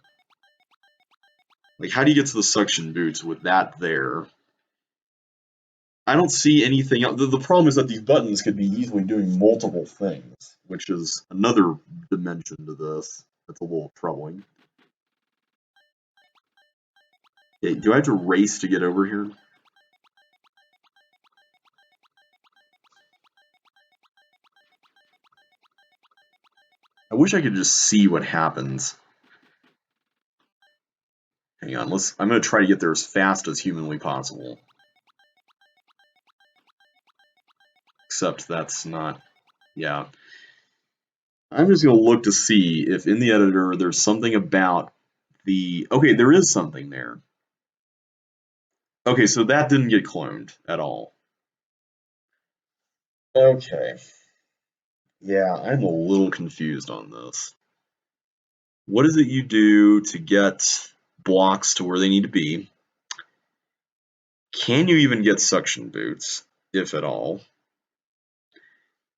Like, how do you get to the suction boots with that there? I don't see anything else. The problem is that these buttons could be easily doing multiple things, which is another dimension to this that's a little troubling. Okay, do I have to race to get over here? I wish I could just see what happens. Hang on, I'm going to try to get there as fast as humanly possible. Except that's not, yeah. I'm just going to look to see if in the editor there's something about okay, there is something there. Okay, so that didn't get cloned at all. Okay. Yeah, I'm a little confused on this. What is it you do to get blocks to where they need to be? Can you even get suction boots? if at all.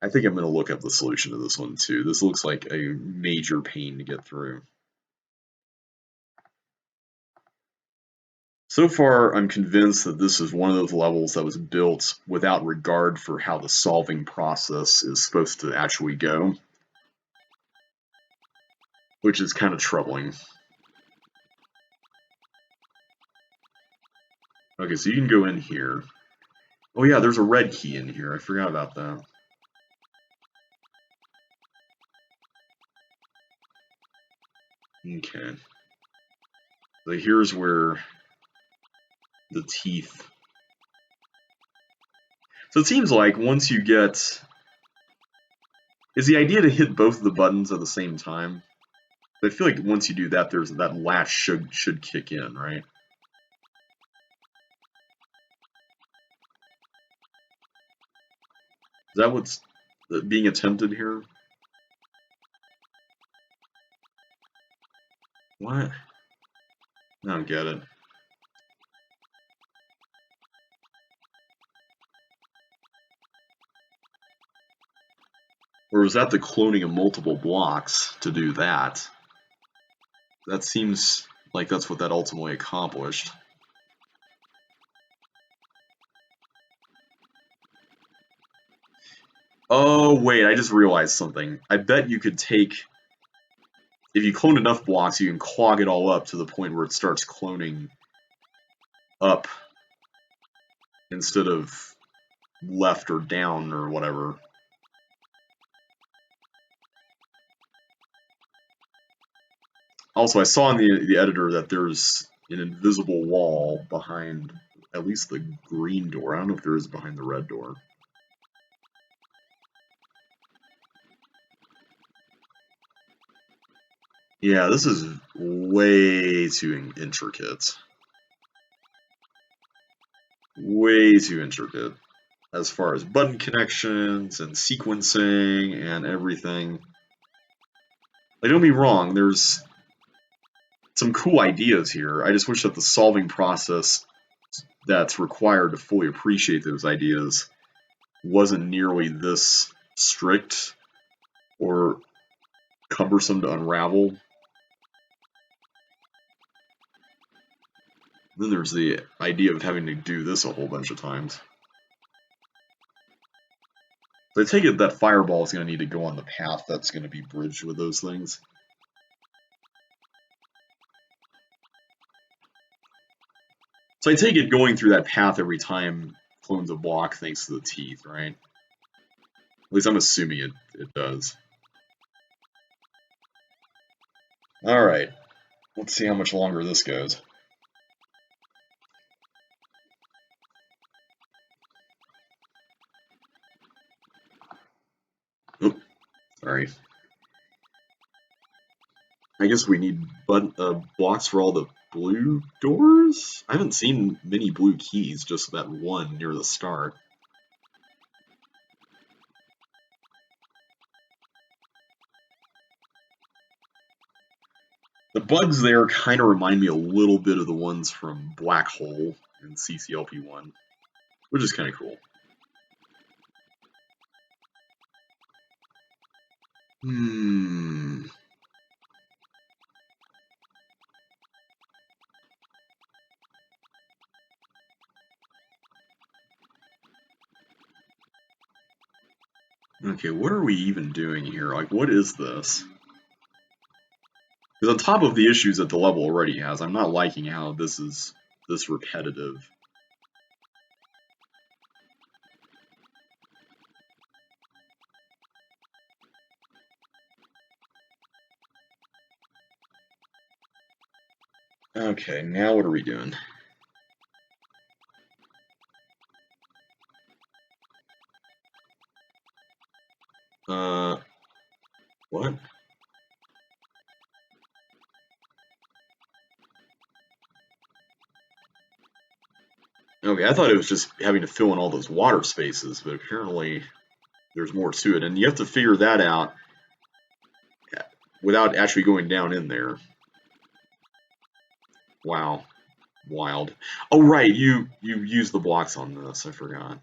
I think I'm going to look up the solution to this one too. This looks like a major pain to get through. So far, I'm convinced that this is one of those levels that was built without regard for how the solving process is supposed to actually go, which is kind of troubling. Okay, so you can go in here. Oh yeah, there's a red key in here. I forgot about that. Okay. So here's where the teeth. So it seems like once you get... Is the idea to hit both of the buttons at the same time? I feel like once you do that, there's that latch should kick in, right? Is that what's being attempted here? What? I don't get it. Or is that the cloning of multiple blocks to do that? That seems like that's what that ultimately accomplished. Oh, wait, I just realized something. I bet you could take... If you clone enough blocks, you can clog it all up to the point where it starts cloning up instead of left or down or whatever. Also, I saw in the editor that there's an invisible wall behind at least the green door. I don't know if there is behind the red door. Yeah, this is way too intricate. Way too intricate as far as button connections and sequencing and everything. Like, don't be wrong, there's some cool ideas here. I just wish that the solving process that's required to fully appreciate those ideas wasn't nearly this strict or cumbersome to unravel. Then there's the idea of having to do this a whole bunch of times. So I take it that fireball is going to need to go on the path that's going to be bridged with those things. So I take it going through that path every time clones a block thanks to the teeth, right? At least I'm assuming it does. Alright, let's see how much longer this goes. Oop, sorry. I guess we need blocks for all the blue doors? I haven't seen many blue keys, just that one near the start. The bugs there kind of remind me a little bit of the ones from Black Hole in CC2LP1, which is kind of cool. Okay, what are we even doing here? Like, what is this? Because on top of the issues that the level already has, I'm not liking how this is this repetitive. Okay, now what are we doing? What? Okay, I thought it was just having to fill in all those water spaces, but apparently there's more to it, and you have to figure that out without actually going down in there. Wow. Wild. Oh, right, you use the blocks on this, I forgot.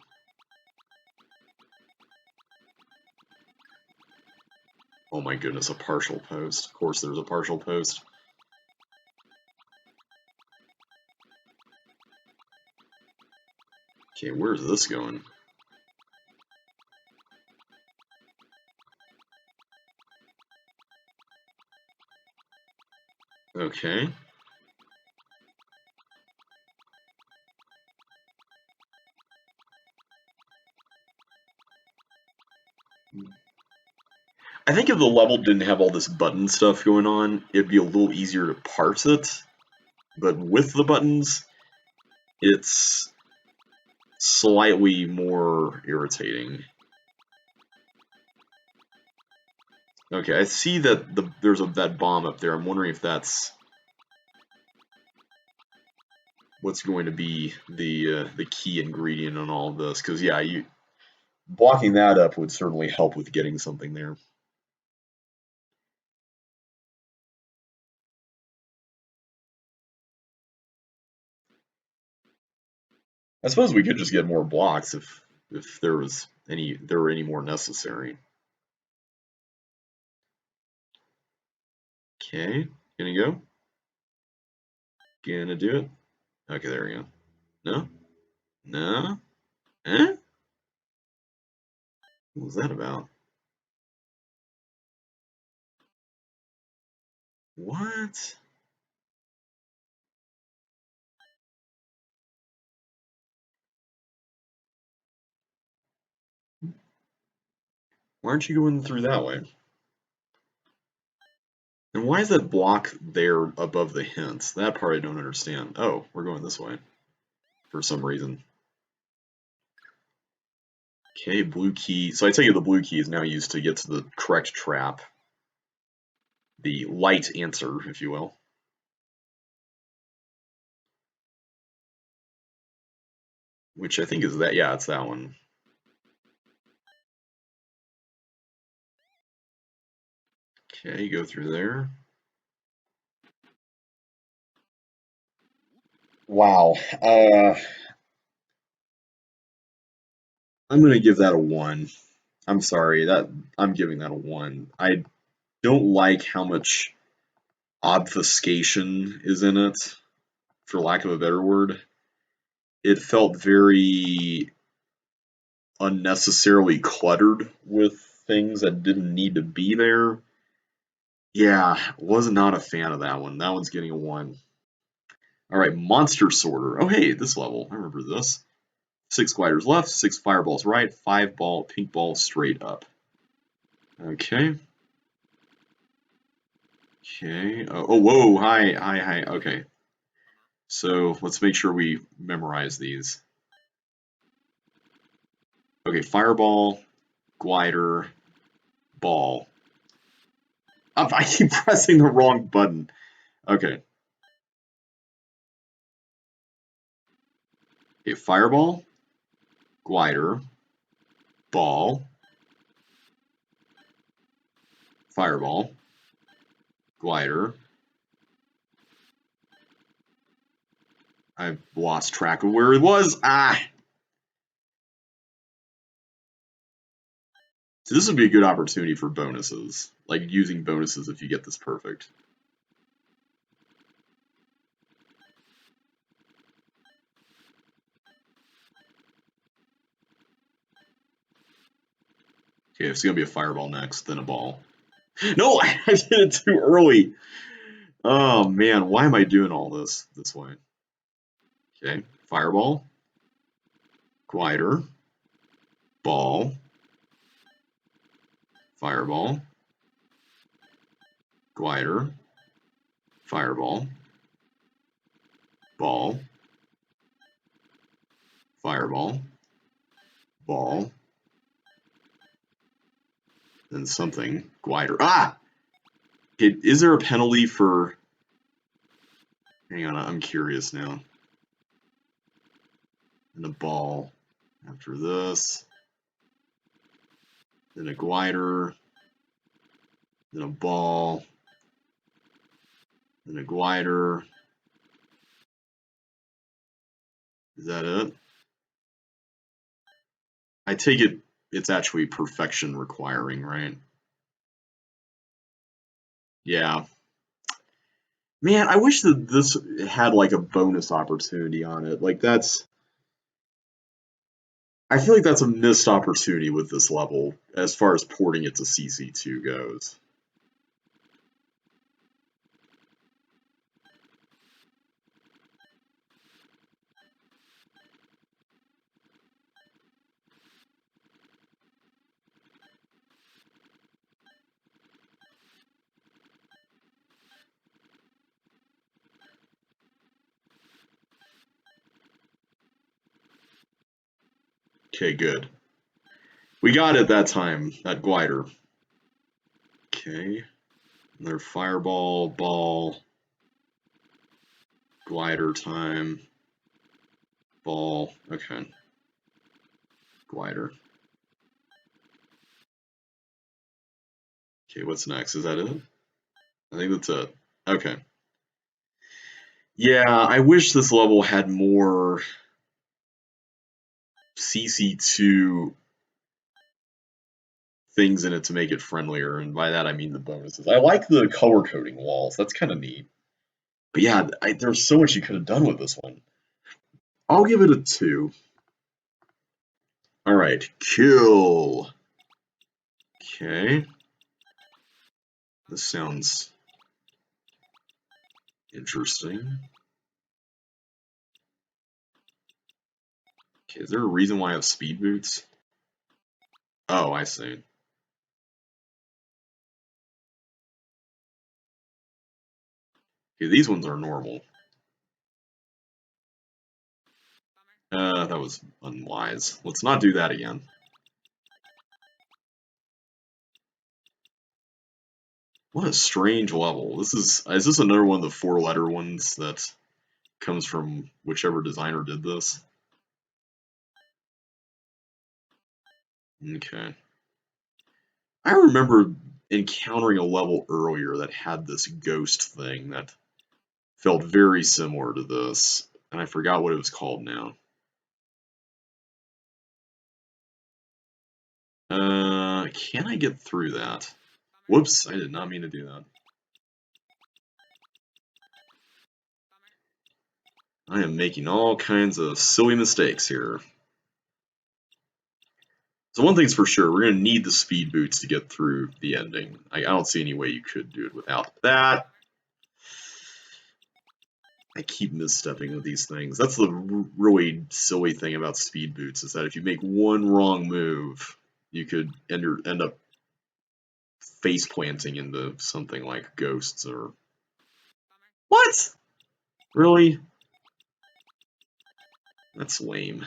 Oh my goodness, a partial post. Of course there's a partial post. Okay, where's this going? Okay. I think if the level didn't have all this button stuff going on, it'd be a little easier to parse it. But with the buttons, it's slightly more irritating. Okay, I see that there's that bomb up there. I'm wondering if that's what's going to be the key ingredient in all of this. Because yeah, blocking that up would certainly help with getting something there. I suppose we could just get more blocks if there were any more necessary. Okay, gonna go. Gonna do it. Okay, there we go. No? No? Eh? What was that about? What? Why aren't you going through that way? And why is that block there above the hints? That part I don't understand. Oh, we're going this way for some reason. Okay, blue key. So I take it the blue key is now used to get to the correct trap. The light answer, if you will. Which I think is that, yeah, it's that one. Okay, go through there. Wow. I'm gonna give that a 1. I'm sorry, I'm giving that a 1. I don't like how much obfuscation is in it, for lack of a better word. It felt very unnecessarily cluttered with things that didn't need to be there. Yeah, was not a fan of that one. That one's getting a 1. All right, Monster Sorter. Oh, hey, this level. I remember this. 6 gliders left, 6 fireballs right, 5 pink ball straight up. Okay. Okay. Oh, whoa. Hi. Okay. So let's make sure we memorize these. Okay, fireball, glider, ball. I keep pressing the wrong button. Okay. Okay, fireball, glider, ball, fireball, glider. I've lost track of where it was. Ah! So this would be a good opportunity for bonuses. Like using bonuses if you get this perfect. Okay, it's gonna be a fireball next, then a ball. No, I did it too early. Oh man, why am I doing all this way? Okay, fireball, glider, ball, fireball, glider, fireball, ball, fireball, ball, then something, glider. Ah! Okay, is there a penalty for... Hang on, I'm curious now. And a ball after this. Then a glider. Then a ball. Then a glider. Is that it? I take it it's actually perfection requiring, right? Yeah. Man, I wish that this had like a bonus opportunity on it. Like that's I feel like that's a missed opportunity with this level as far as porting it to CC2 goes. Okay, good. We got it that time, that glider. Okay. Another fireball, ball, glider time, ball. Okay. Glider. Okay, what's next? Is that it? I think that's it. Okay. Yeah, I wish this level had more CC2 things in it to make it friendlier, and by that I mean the bonuses. I like the color coding walls. That's kind of neat. But yeah, there's so much you could have done with this one. I'll give it a 2. All right, kill. Okay. This sounds interesting. Okay, is there a reason why I have speed boots? Oh, I see. Okay, these ones are normal. That was unwise. Let's not do that again. What a strange level. Is this another one of the 4-letter ones that comes from whichever designer did this? Okay. I remember encountering a level earlier that had this ghost thing that felt very similar to this, and I forgot what it was called now. Can I get through that? Whoops, I did not mean to do that. I am making all kinds of silly mistakes here. So one thing's for sure, we're going to need the speed boots to get through the ending. I don't see any way you could do it without that. I keep misstepping with these things. That's the really silly thing about speed boots, is that if you make one wrong move, you could end up face planting into something like ghosts or... What? Really? That's lame.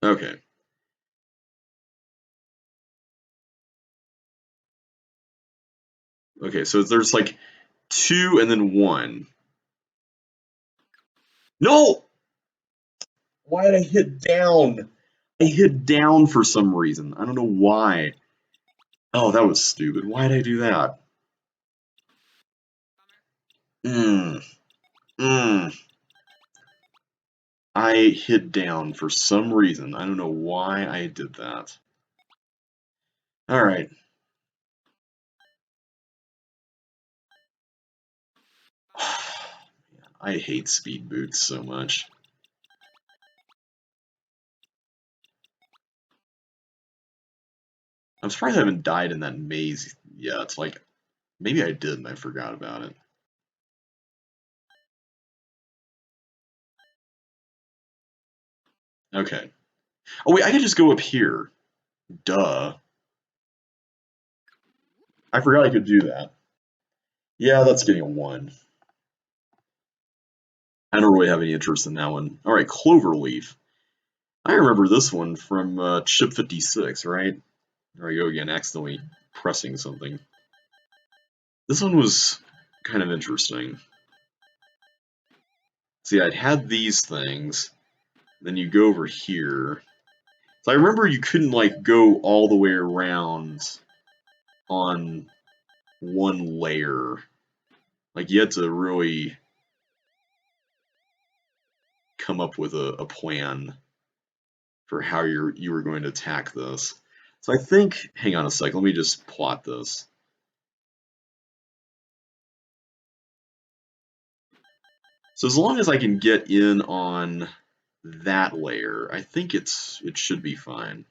Okay. Okay, so there's like 2 and then 1. No! Why did I hit down? I hit down for some reason. I don't know why. Oh, that was stupid. Why did I do that? Mm, mm. I hit down for some reason. I don't know why I did that. Alright. I hate speed boots so much. I'm surprised I haven't died in that maze yet. Like, maybe I did and I forgot about it. Okay. Oh wait, I could just go up here. Duh. I forgot I could do that. Yeah, that's getting a 1. I don't really have any interest in that one. Alright, Cloverleaf. I remember this one from Chip 56, right? There I go again, accidentally pressing something. This one was kind of interesting. See, I'd had these things, then you go over here. So I remember you couldn't like go all the way around on one layer. Like, you had to really come up with a plan for how you were going to attack this. So I think, hang on a sec, let me just plot this. So as long as I can get in on that layer, I think it should be fine.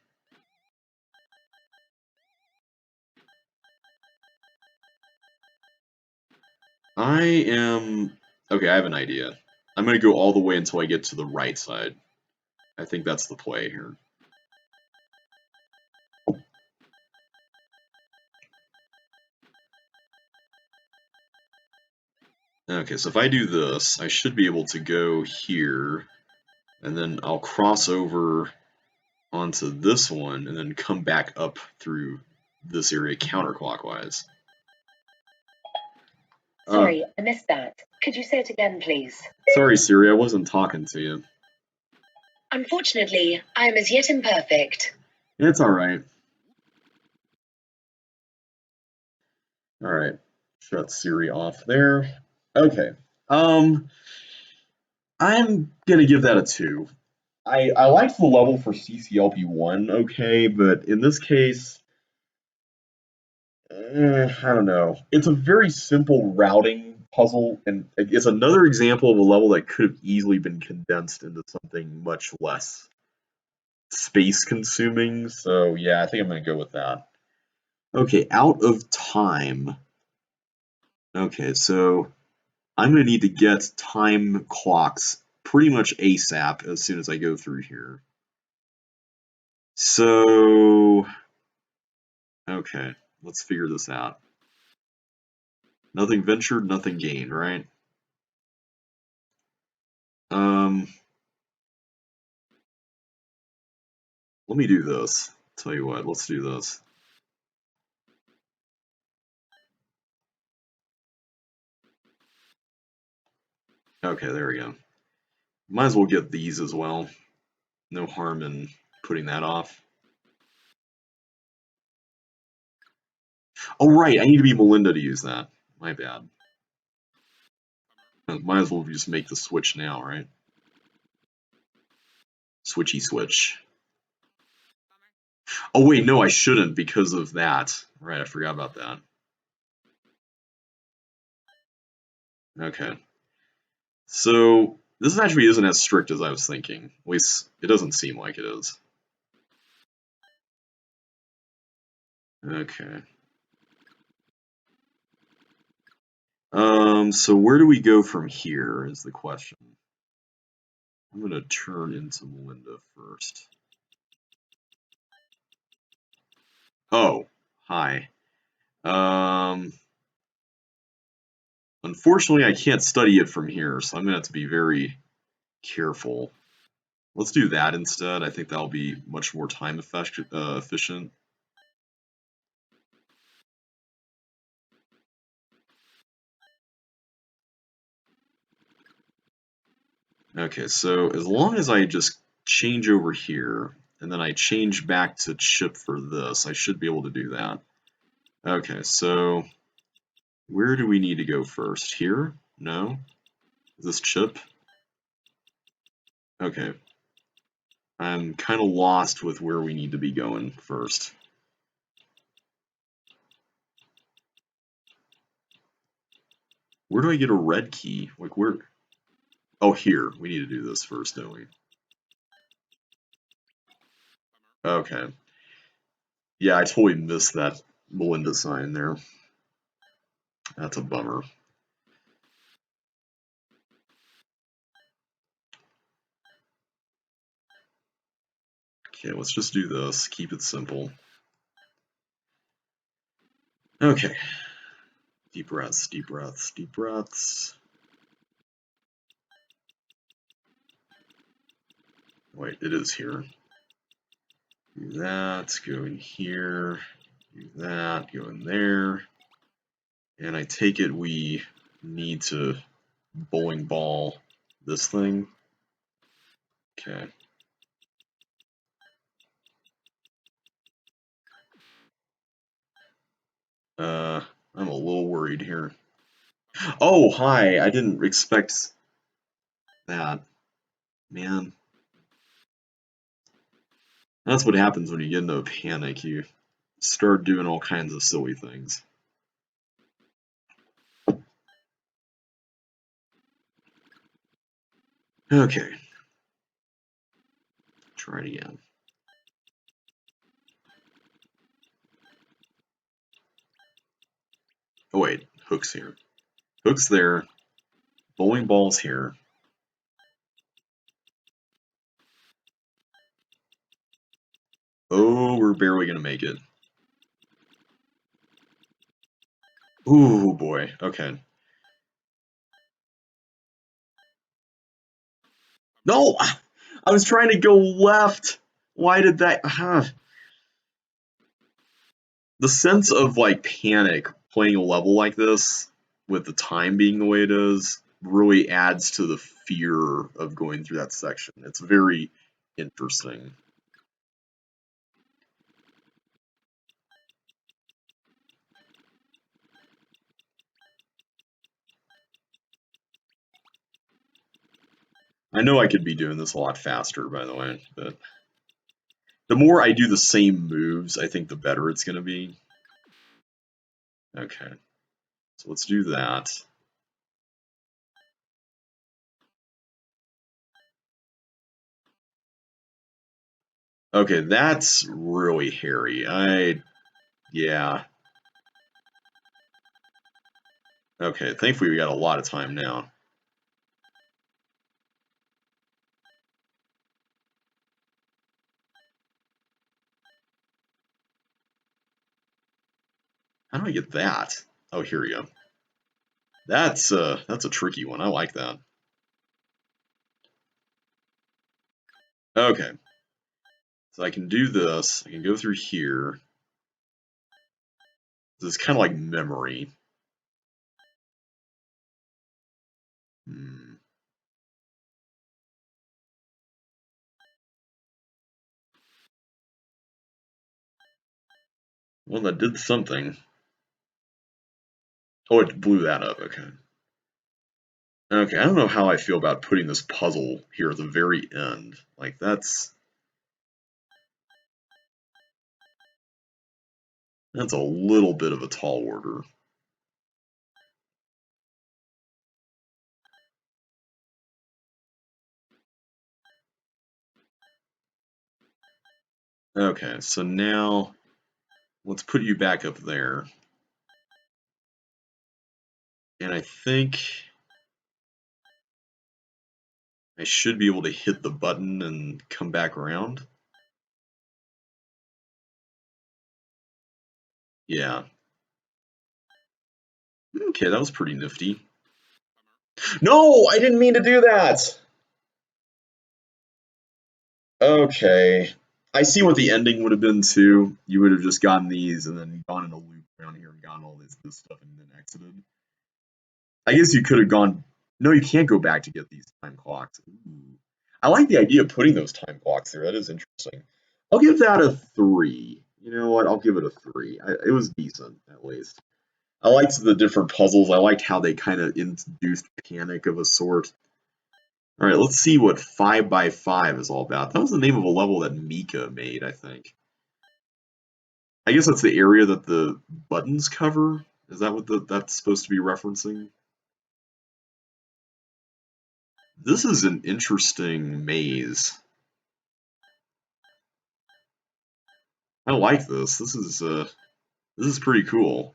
Okay, I have an idea. I'm going to go all the way until I get to the right side. I think that's the play here. Okay, so if I do this, I should be able to go here, and then I'll cross over onto this one, and then come back up through this area counterclockwise. Sorry, I missed that. Could you say it again, please? Sorry, Siri, I wasn't talking to you. Unfortunately, I am as yet imperfect. It's alright. Alright, shut Siri off there. Okay, I'm gonna give that a 2. I liked the level for CCLP1, okay, but in this case, I don't know. It's a very simple routing puzzle, and it's another example of a level that could have easily been condensed into something much less space consuming, so yeah, I think I'm gonna go with that. Okay, out of time. Okay, so I'm gonna need to get time clocks pretty much ASAP as soon as I go through here. So, okay, let's figure this out. Nothing ventured, nothing gained, right? Let me do this. Tell you what, let's do this. Okay, there we go. Might as well get these as well. No harm in putting that off. Oh, right, I need to be Melinda to use that. My bad. Might as well just make the switch now, right? Switchy switch. Oh, wait, no, I shouldn't because of that. Right, I forgot about that. Okay. So, this actually isn't as strict as I was thinking. At least, it doesn't seem like it is. Okay. So where do we go from here is the question. I'm gonna turn into Melinda first. Oh, hi. Unfortunately, I can't study it from here, so I'm gonna have to be very careful. Let's do that instead. I think that'll be much more time efficient. Okay, so as long as I just change over here, and then I change back to chip for this, I should be able to do that. Okay, so where do we need to go first? Here? No? Is this chip? Okay. I'm kind of lost with where we need to be going first. Where do I get a red key? Like where? Oh, here. We need to do this first, don't we? Okay. Yeah, I totally missed that Melinda sign there. That's a bummer. Okay, let's just do this. Keep it simple. Okay. Deep breaths, deep breaths, deep breaths. Wait, it is here. Do that, go in here, do that, go in there. And I take it we need to bowling ball this thing. Okay. I'm a little worried here. Oh, hi. I didn't expect that. Man, that's what happens when you get into a panic. You start doing all kinds of silly things. Okay, try it again. Oh wait, hook's here. Hook's there. Bowling ball's here. Oh, we're barely gonna make it. Ooh boy. Okay. No, I was trying to go left. Why did that? The sense of like panic playing a level like this with the time being the way it is really adds to the fear of going through that section. It's very interesting. I know I could be doing this a lot faster, by the way, but the more I do the same moves, I think the better it's going to be. Okay, so let's do that. Okay, that's really hairy. Yeah. Okay, thankfully we got a lot of time now. How do I get that? Oh, here we go. That's a tricky one. I like that. Okay, so I can do this. I can go through here. This is kind of like memory. Hmm. Well, that did something. Oh, it blew that up. Okay. Okay, I don't know how I feel about putting this puzzle here at the very end. Like, that's a little bit of a tall order. Okay, so now let's put you back up there. And I think I should be able to hit the button and come back around. Yeah. Okay, that was pretty nifty. No, I didn't mean to do that! Okay. I see what the ending would have been too. You would have just gotten these and then gone in a loop around here and gotten all this stuff and then exited. I guess you could have gone. No, you can't go back to get these time clocks. Ooh. I like the idea of putting those time clocks there. That is interesting. I'll give that a 3. You know what? I'll give it a 3. It was decent, at least. I liked the different puzzles. I liked how they kind of introduced panic of a sort. All right, let's see what 5 by 5 is all about. That was the name of a level that Mika made, I think. I guess that's the area that the buttons cover. Is that what that's supposed to be referencing? This is an interesting maze. I like this. This is pretty cool.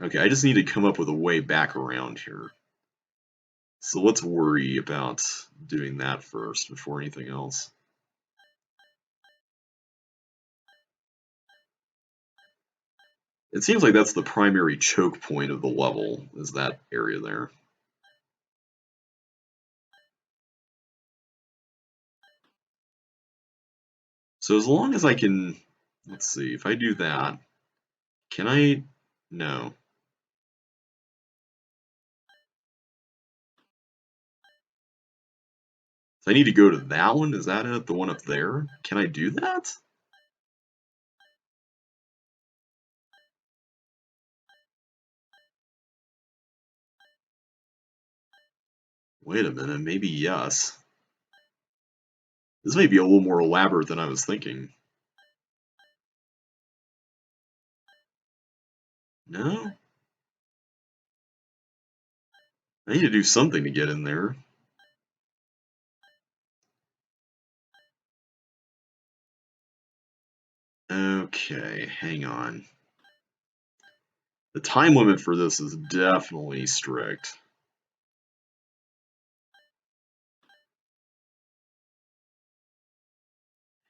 Okay, I just need to come up with a way back around here. So let's worry about doing that first before anything else. It seems like that's the primary choke point of the level, is that area there. So as long as I can, let's see, if I do that, can I, no. So I need to go to that one, is that it? The one up there? Can I do that? Wait a minute, maybe yes. This may be a little more elaborate than I was thinking. No? I need to do something to get in there. Okay, hang on. The time limit for this is definitely strict.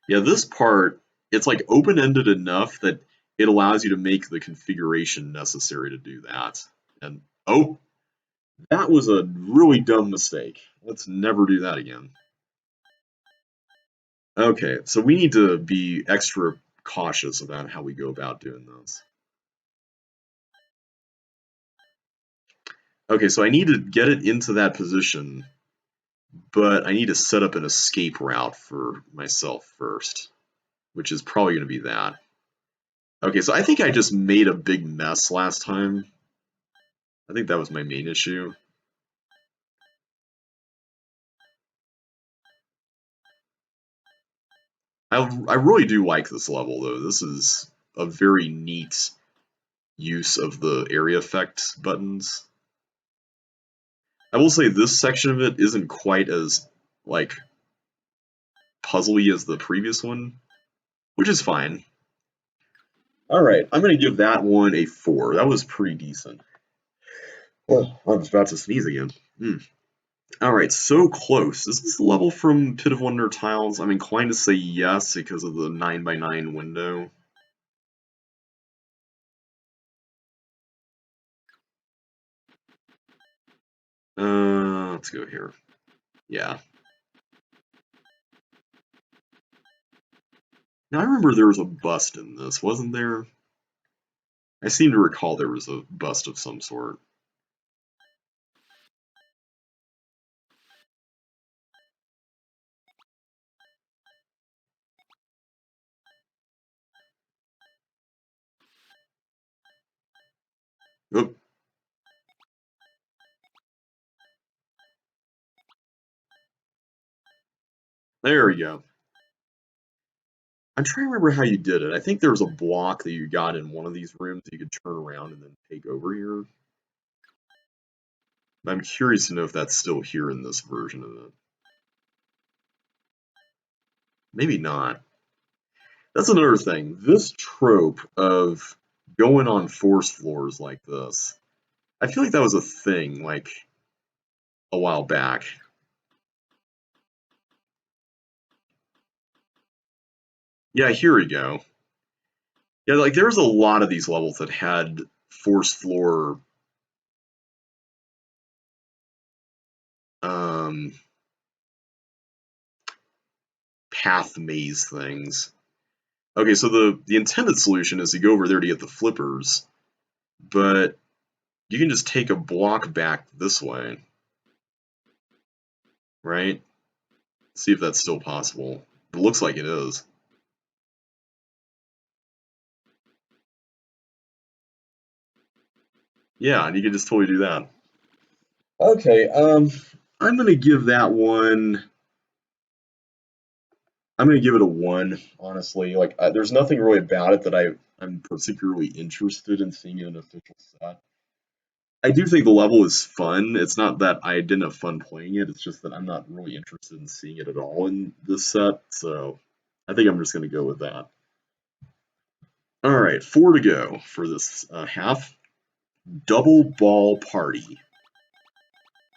Yeah, this part, it's like open-ended enough that it allows you to make the configuration necessary to do that. And, oh, that was a really dumb mistake. Let's never do that again. Okay, so we need to be extra cautious about how we go about doing this. Okay, so I need to get it into that position, but I need to set up an escape route for myself first, which is probably going to be that. Okay, so I think I just made a big mess last time. I think that was my main issue. I really do like this level, though. This is a very neat use of the area effect buttons. I will say this section of it isn't quite as, like, puzzly as the previous one, which is fine. Alright, I'm going to give that one a 4. That was pretty decent. Oh, I was about to sneeze again. Alright, so close. Is this the level from Pit of Wonder Tiles? I'm inclined to say yes because of the 9x9 window. Let's go here. Yeah. Now I remember there was a bust in this, wasn't there? I seem to recall there was a bust of some sort. Oop. There we go. I'm trying to remember how you did it. I think there was a block that you got in one of these rooms that you could turn around and then take over here. I'm curious to know if that's still here in this version of it. Maybe not. That's another thing. This trope of going on force floors like this, I feel like that was a thing, like, a while back. Yeah, here we go. Yeah, like, there's a lot of these levels that had force floor path maze things. Okay, so the intended solution is to go over there to get the flippers, but you can just take a block back this way, right? See if that's still possible. It looks like it is. Yeah, and you can just totally do that. Okay, I'm gonna give that one. I'm gonna give it a 1, honestly. Like, there's nothing really about it that I'm particularly interested in seeing in an official set. I do think the level is fun. It's not that I didn't have fun playing it. It's just that I'm not really interested in seeing it at all in this set. So I think I'm just gonna go with that. All right, 4 to go for this half. Double ball party.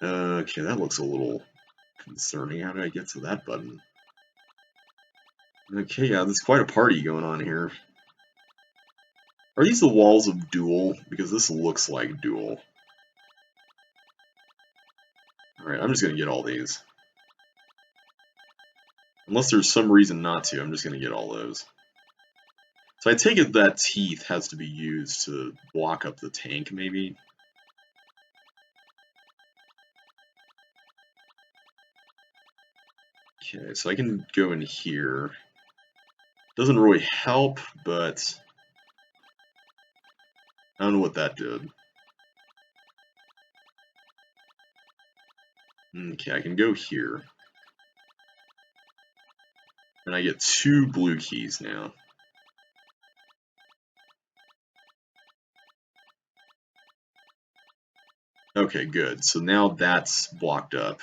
Okay, that looks a little concerning. How did I get to that button? Okay, yeah, there's quite a party going on here. Are these the walls of Duel? Because this looks like Duel. Alright, I'm just going to get all these. Unless there's some reason not to, I'm just going to get all those. So I take it that teeth has to be used to block up the tank, maybe? Okay, so I can go in here. Doesn't really help, but I don't know what that did. Okay, I can go here. And I get 2 blue keys now. Okay, good. So now that's blocked up.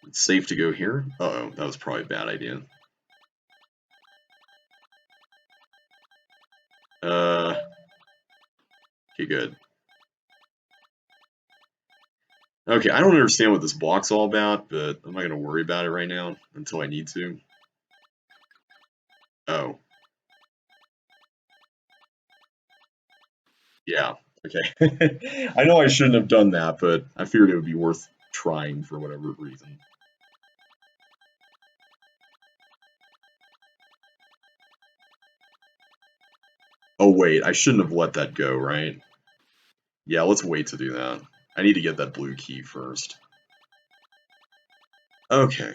It's safe to go here. Uh-oh, that was probably a bad idea. Okay, good. Okay, I don't understand what this block's all about, but I'm not going to worry about it right now until I need to. Oh. Yeah, okay. I know I shouldn't have done that, but I figured it would be worth trying for whatever reason. Oh wait, I shouldn't have let that go, right? Yeah, let's wait to do that. I need to get that blue key first. Okay.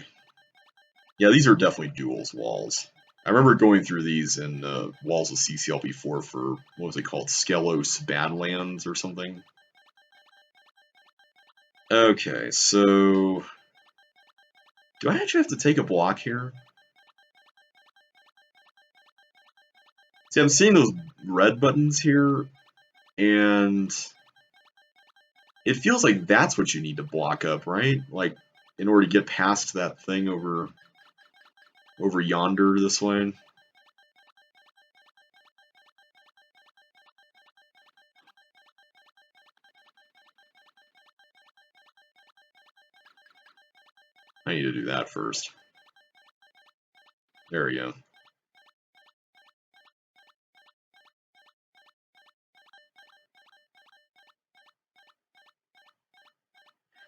Yeah, these are definitely duals walls. I remember going through these in walls of CCLP4 for, what was it called? Skelos Badlands or something? Okay, so... do I actually have to take a block here? See, I'm seeing those red buttons here, and it feels like that's what you need to block up, right? Like, in order to get past that thing over yonder this way. I need to do that first. There we go.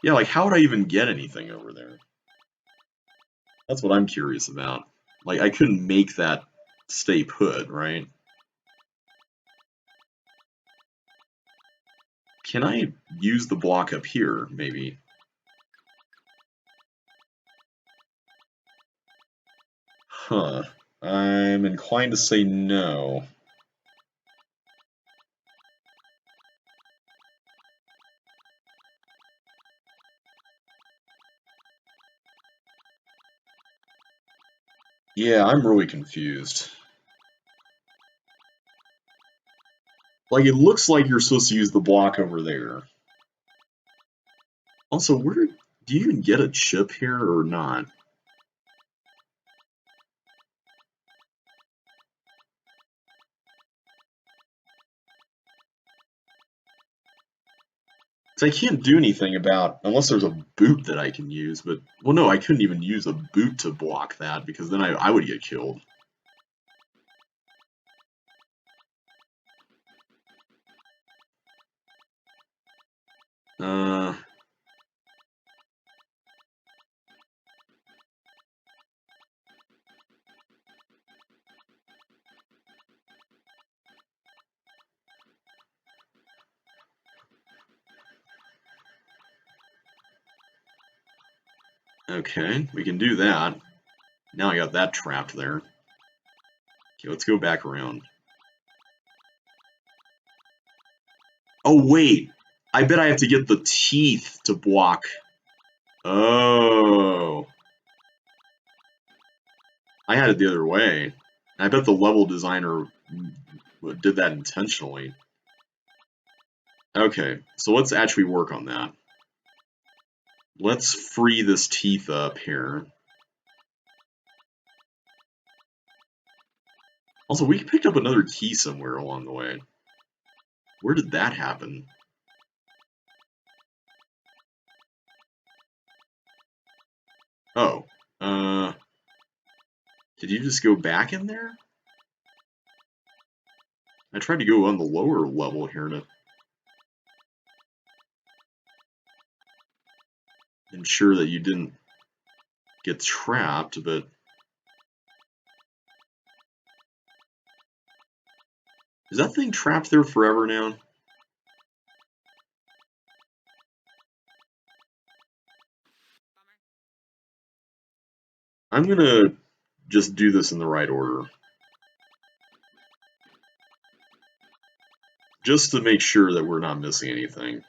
Yeah, like, how would I even get anything over there? That's what I'm curious about. Like, I couldn't make that stay put, right? Can I use the block up here, maybe? Huh. I'm inclined to say no. Yeah, I'm really confused. Like, it looks like you're supposed to use the block over there. Also, where do you even get a chip here or not? So I can't do anything about, unless there's a boot that I can use, but, well, no, I couldn't even use a boot to block that, because then I would get killed. Uh, okay, we can do that. Now I got that trapped there. Okay, let's go back around. Oh, wait! I bet I have to get the teeth to block. Oh. I had it the other way. I bet the level designer did that intentionally. Okay, so let's actually work on that. Let's free this teeth up here. Also, we picked up another key somewhere along the way. Where did that happen? Oh, did you just go back in there? I tried to go on the lower level here to ensure that you didn't get trapped, but... is that thing trapped there forever now? I'm gonna just do this in the right order. just to make sure that we're not missing anything.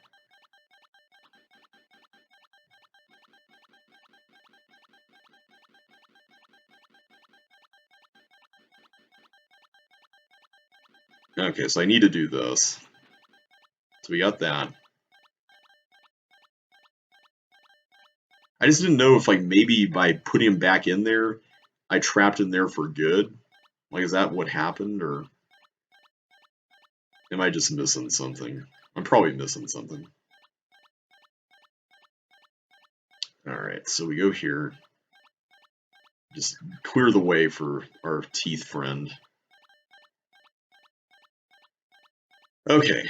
Okay, so I need to do this. So we got that. I just didn't know if, like, maybe by putting him back in there, I trapped him there for good. Like, is that what happened, or am I just missing something? I'm probably missing something. Alright, so we go here. Just clear the way for our teeth friend. Okay.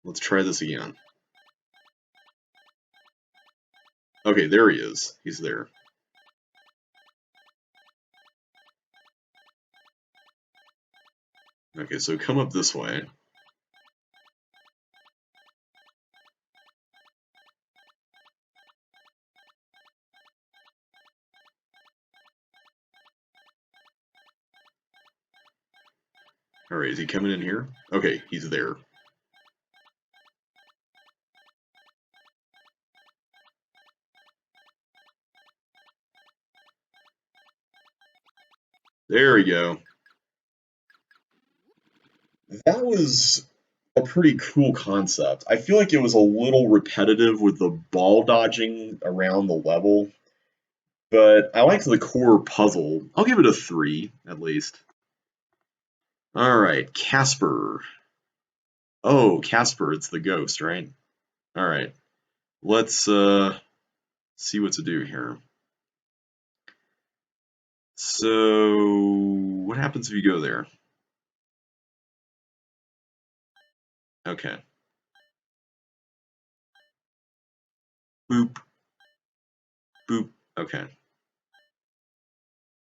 Let's try this again. Okay, there he is. He's there. Okay, so come up this way. Alright, is he coming in here? Okay, he's there. There we go. That was a pretty cool concept. I feel like it was a little repetitive with the ball dodging around the level, but I liked the core puzzle. I'll give it a 3, at least. Alright, Casper. Oh, Casper, it's the ghost, right? Alright, let's see what to do here. So, what happens if you go there? Okay. Boop. Boop. Okay.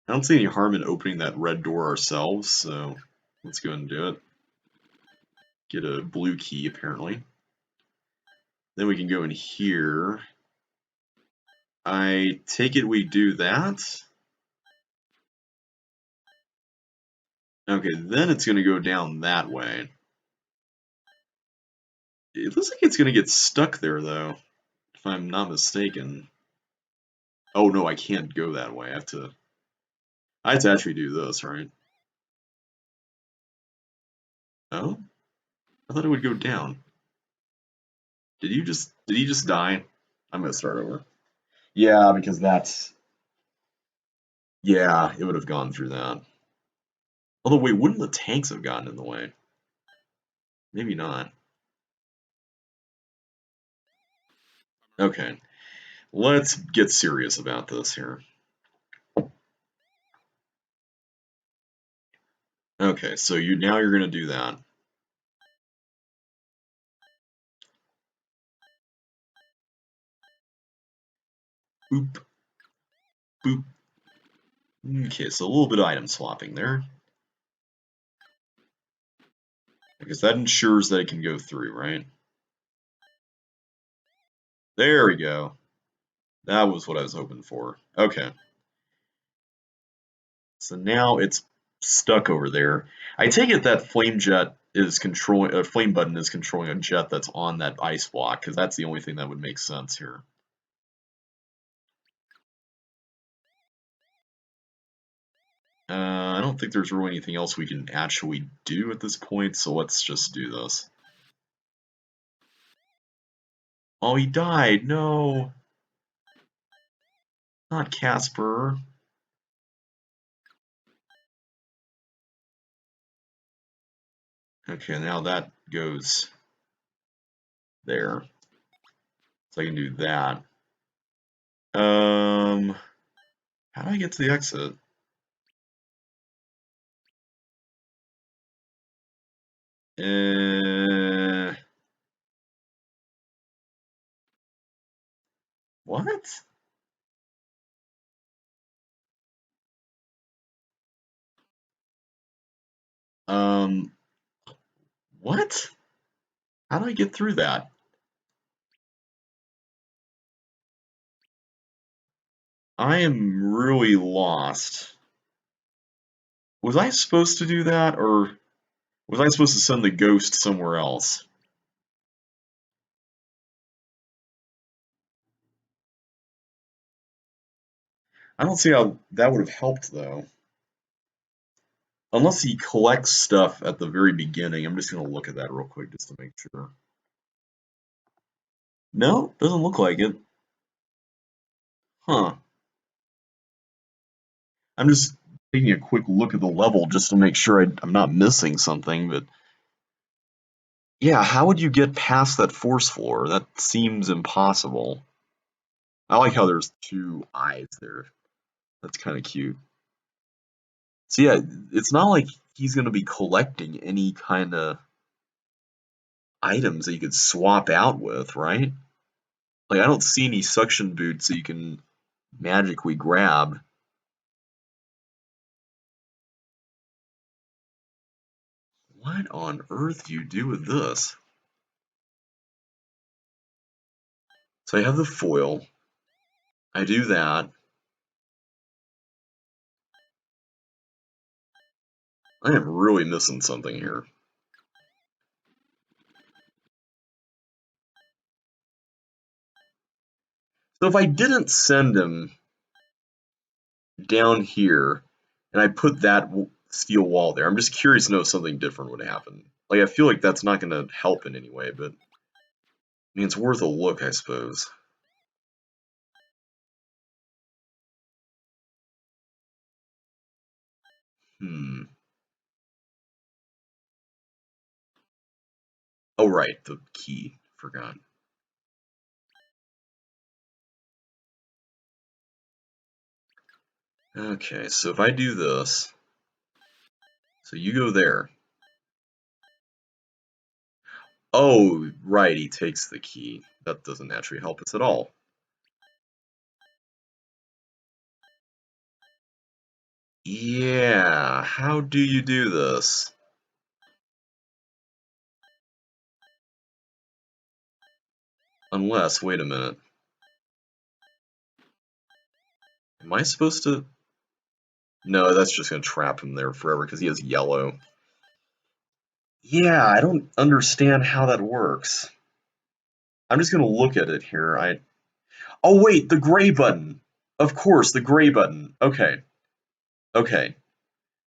I don't see any harm in opening that red door ourselves, so let's go ahead and do it. Get a blue key, apparently. Then we can go in here. I take it we do that. Okay, then it's going to go down that way. It looks like it's going to get stuck there, though, if I'm not mistaken. Oh, no, I can't go that way. I have to actually do this, right? Oh? I thought it would go down. Did he just die? I'm going to start over. Yeah, because that's... Yeah, it would have gone through that. Although, wait, wouldn't the tanks have gotten in the way? Maybe not. Okay, let's get serious about this here. Okay, so now you're gonna do that. Boop. Boop. Okay, so a little bit of item swapping there. Because that ensures that it can go through, right? There we go. That was what I was hoping for. Okay. So now it's stuck over there. I take it that flame jet is controlling a flame button is controlling a jet that's on that ice block, because that's the only thing that would make sense here. I don't think there's really anything else we can actually do at this point, so let's just do this. Oh, he died! No! Not Casper. Okay, now that goes there. So I can do that. How do I get to the exit? What? Um, what? How do I get through that? I am really lost. Was I supposed to do that, or was I supposed to send the ghost somewhere else? I don't see how that would have helped, though. Unless he collects stuff at the very beginning. I'm just going to look at that real quick just to make sure. No, doesn't look like it. Huh. I'm just taking a quick look at the level just to make sure I'm not missing something, but yeah, how would you get past that force floor? That seems impossible. I like how there's two eyes there. That's kind of cute. So yeah, it's not like he's going to be collecting any kind of items that you could swap out with, right? Like, I don't see any suction boots that you can magically grab. What on earth do you do with this? So I have the foil. I do that. I am really missing something here. So if I didn't send him down here and I put that steel wall there, I'm just curious to know if something different would happen. Like, I feel like that's not going to help in any way, but I mean, it's worth a look, I suppose. Hmm. Oh, right, the key. Forgot. Okay, so if I do this, so you go there. Oh, right, he takes the key. That doesn't actually help us at all. Yeah, how do you do this? Unless, wait a minute. Am I supposed to? No, that's just going to trap him there forever because he has yellow. Yeah, I don't understand how that works. I'm just going to look at it here. Oh, wait, the gray button. Of course, the gray button. Okay, okay.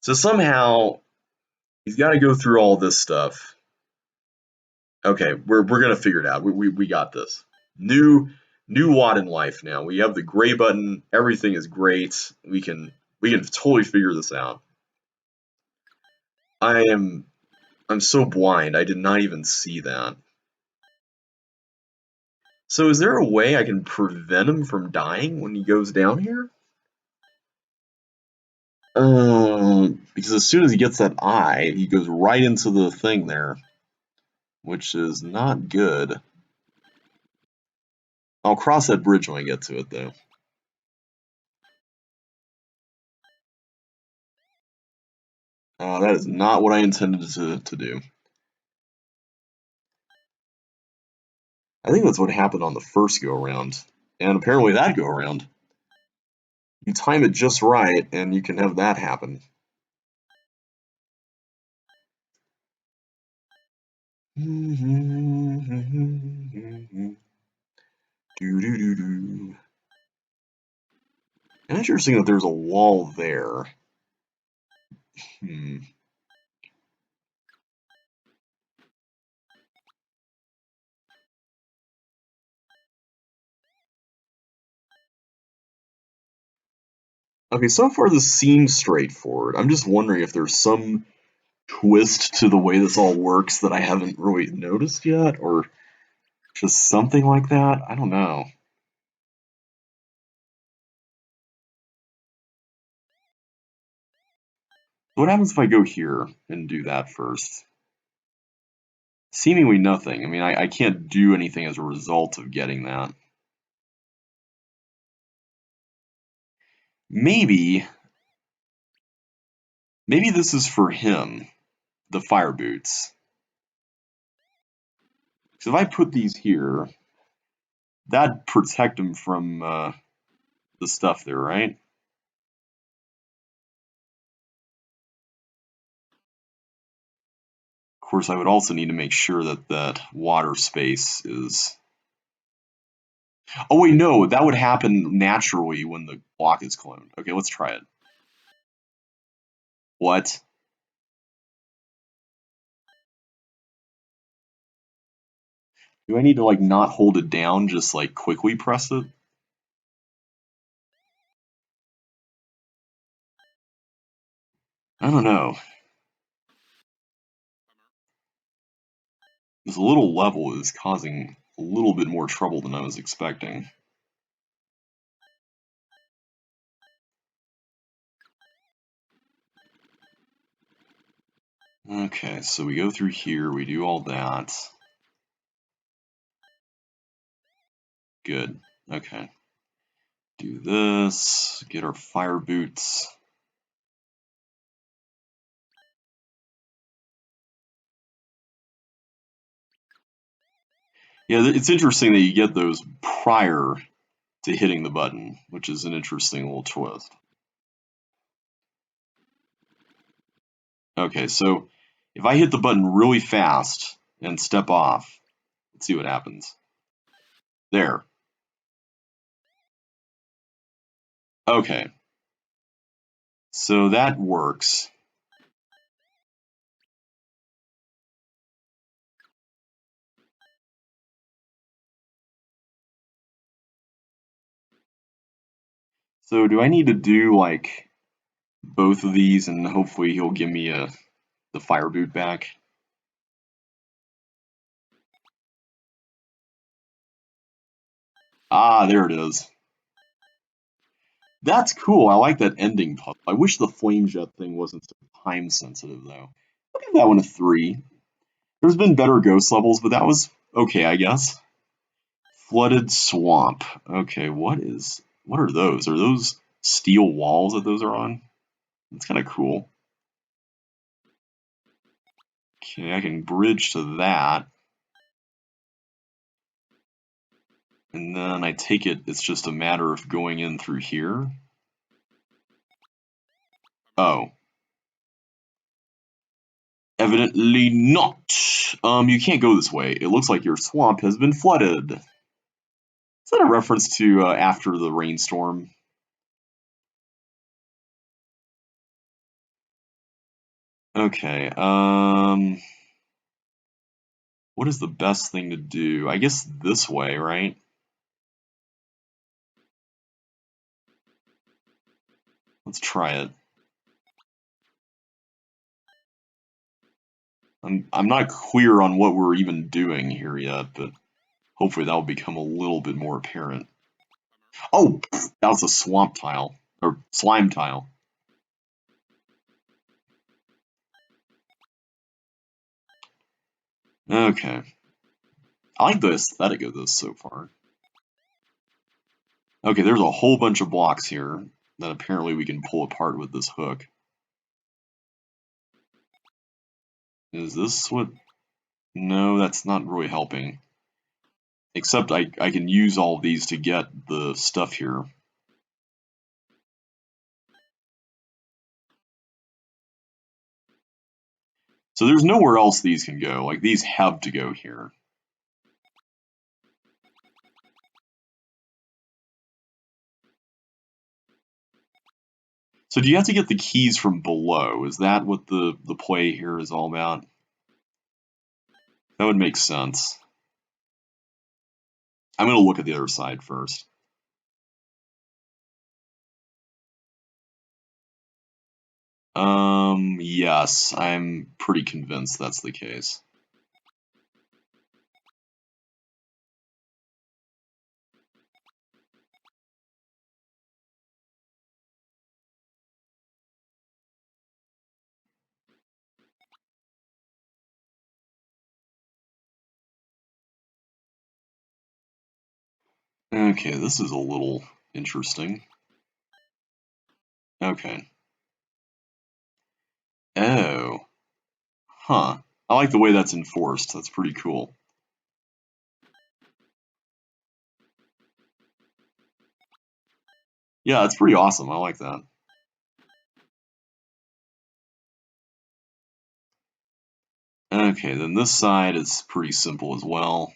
So somehow he's got to go through all this stuff. Okay, we're gonna figure it out. We got this. New new Watt in life now. We have the gray button. Everything is great. We can totally figure this out. I'm so blind. I did not even see that. So is there a way I can prevent him from dying when he goes down here? Because as soon as he gets that eye, he goes right into the thing there, which is not good. I'll cross that bridge when I get to it, though. That is not what I intended to do. I think that's what happened on the first go around, and apparently that go around. You time it just right, and you can have that happen. Interesting that there's a wall there. Hmm. Okay, so far this seems straightforward. I'm just wondering if there's some twist to the way this all works that I haven't really noticed yet, or just something like that. I don't know. What happens if I go here and do that first? Seemingly nothing. I mean, I can't do anything as a result of getting that. Maybe this is for him, the fire boots. So if I put these here, that'd protect him from the stuff there, right? course, I would also need to make sure that that water space is... Oh wait, no, that would happen naturally when the block is cloned. Okay, let's try it. What? Do I need to like not hold it down, just like quickly press it? I don't know. This little level is causing a little bit more trouble than I was expecting. Okay, so we go through here, we do all that. Good, okay. Do this, get our fire boots. Yeah, it's interesting that you get those prior to hitting the button, which is an interesting little twist. Okay, so if I hit the button really fast and step off, let's see what happens. There. Okay. So that works. So do I need to do like both of these and hopefully he'll give me the fire boot back? Ah, there it is. That's cool. I like that ending puzzle. I wish the flame jet thing wasn't so time sensitive though. I'll give that one a 3. There's been better ghost levels, but that was okay, I guess. Flooded swamp. Okay, what are those? Are those steel walls that those are on? That's kind of cool. Okay, I can bridge to that. And then I take it's just a matter of going in through here. Oh. Evidently not. You can't go this way. It looks like your swamp has been flooded. Is that a reference to after the rainstorm? Okay, what is the best thing to do? I guess this way, right? Let's try it. I'm not clear on what we're even doing here yet, but hopefully that'll become a little bit more apparent. Oh, that was a swamp tile, or slime tile. Okay. I like the aesthetic of this so far. Okay, there's a whole bunch of blocks here that apparently we can pull apart with this hook. Is this what? No, that's not really helping. Except I can use all of these to get the stuff here. So there's nowhere else these can go. Like, these have to go here. So do you have to get the keys from below? Is that what the play here is all about? That would make sense. I'm going to look at the other side first. Yes, I'm pretty convinced that's the case. Okay, this is a little interesting. Okay. Oh. Huh. I like the way that's enforced. That's pretty cool. Yeah, it's pretty awesome. I like that. Okay, then this side is pretty simple as well.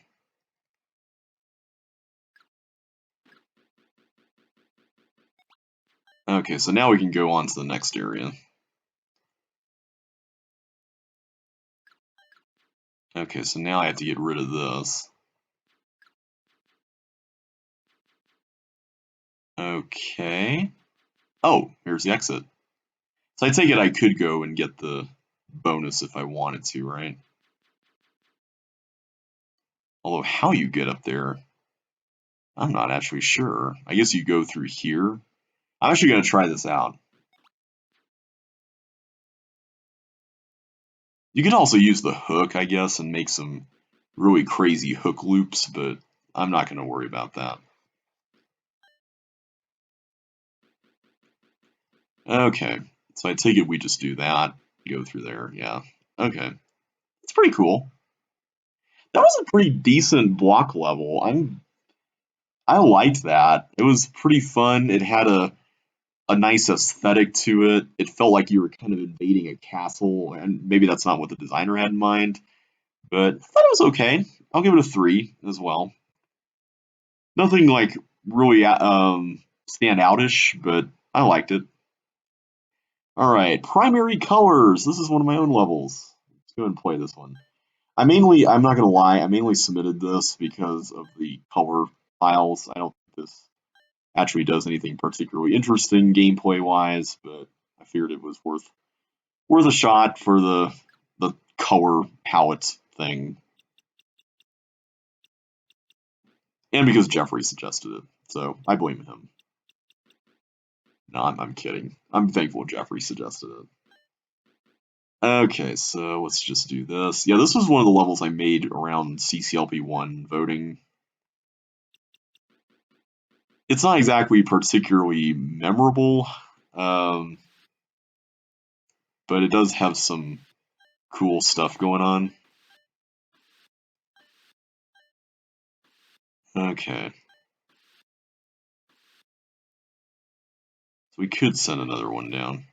Okay, so now we can go on to the next area. Okay, so now I have to get rid of this. Okay. Oh, here's the exit. So I take it I could go and get the bonus if I wanted to, right? Although how you get up there, I'm not actually sure. I guess you go through here. I'm actually going to try this out. You could also use the hook, I guess, and make some really crazy hook loops, but I'm not going to worry about that. Okay, so I take it we just do that, go through there, yeah. Okay, it's pretty cool. That was a pretty decent block level. I liked that. It was pretty fun. It had a nice aesthetic to it. It felt like you were kind of invading a castle, and maybe that's not what the designer had in mind, but I thought it was okay. I'll give it a 3 as well. Nothing like really stand outish, but I liked it. All right, primary colors. This is one of my own levels. Let's go and play this one. I'm not gonna lie, I mainly submitted this because of the color files. I don't think this actually does anything particularly interesting gameplay wise, but I figured it was worth a shot for the color palette thing. And because Jeffrey suggested it. So I blame him. No, I'm kidding. I'm thankful Jeffrey suggested it. Okay, so let's just do this. Yeah, this was one of the levels I made around CCLP1 voting. It's not exactly particularly memorable, but it does have some cool stuff going on. Okay. So we could send another one down.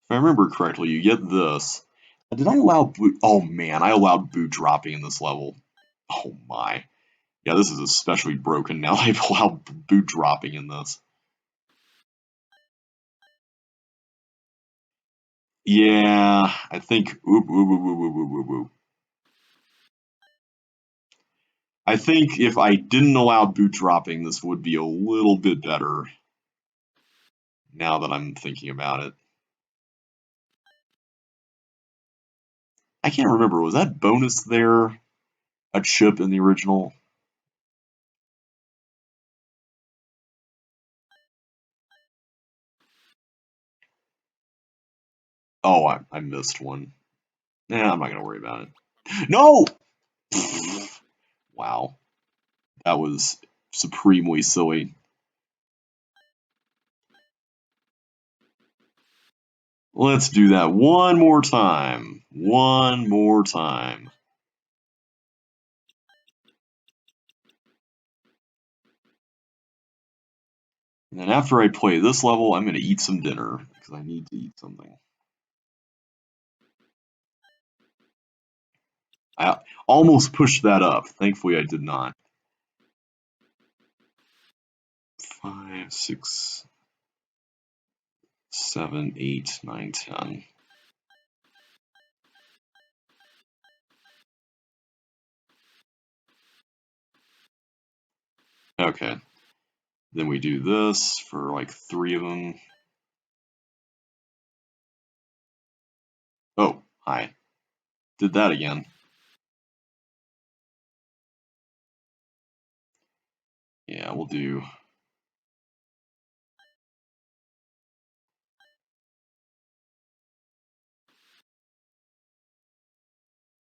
If I remember correctly, you get this. Did I allow boot? Oh man, I allowed boot dropping in this level. Oh my. Yeah, this is especially broken now. I've allowed boot dropping in this. Yeah, I think. I think if I didn't allow boot dropping, this would be a little bit better. Now that I'm thinking about it. I can't remember. Was that bonus there a chip in the original? Oh, I missed one. Nah, I'm not going to worry about it. No! Wow. That was supremely silly. Let's do that one more time. One more time. And then after I play this level, I'm going to eat some dinner because I need to eat something. I almost pushed that up. Thankfully, I did not. 5, 6, 7, 8, 9, 10. Okay. Then we do this for like 3 of them. Oh, hi. Did that again. Yeah, we'll do.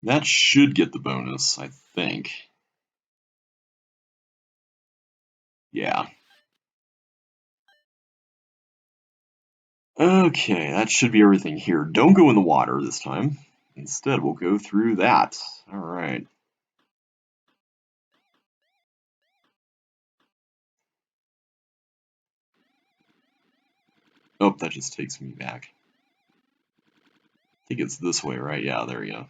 That should get the bonus, I think. Yeah. Okay, that should be everything here. Don't go in the water this time. Instead, we'll go through that. All right. Oh, that just takes me back. I think it's this way, right? Yeah, there we go.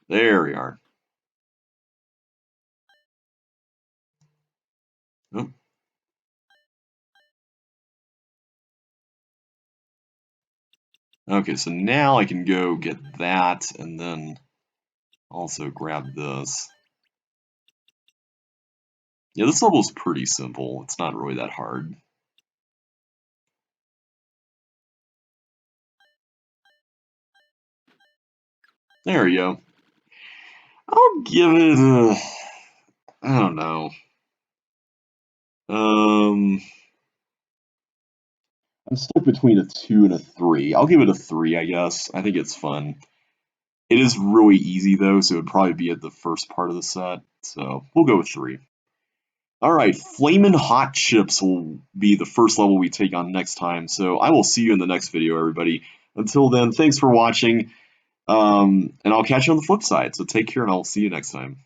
There we are. Oh. Okay, so now I can go get that and then also grab this. Yeah, this level is pretty simple. It's not really that hard. There we go. I'll give it a, I don't know. I'm stuck between a 2 and a 3. I'll give it a 3, I guess. I think it's fun. It is really easy though, so it would probably be at the first part of the set. So we'll go with 3. Alright, Flamin' Hot Chips will be the first level we take on next time. So I will see you in the next video, everybody. Until then, thanks for watching. And I'll catch you on the flip side. So take care and I'll see you next time.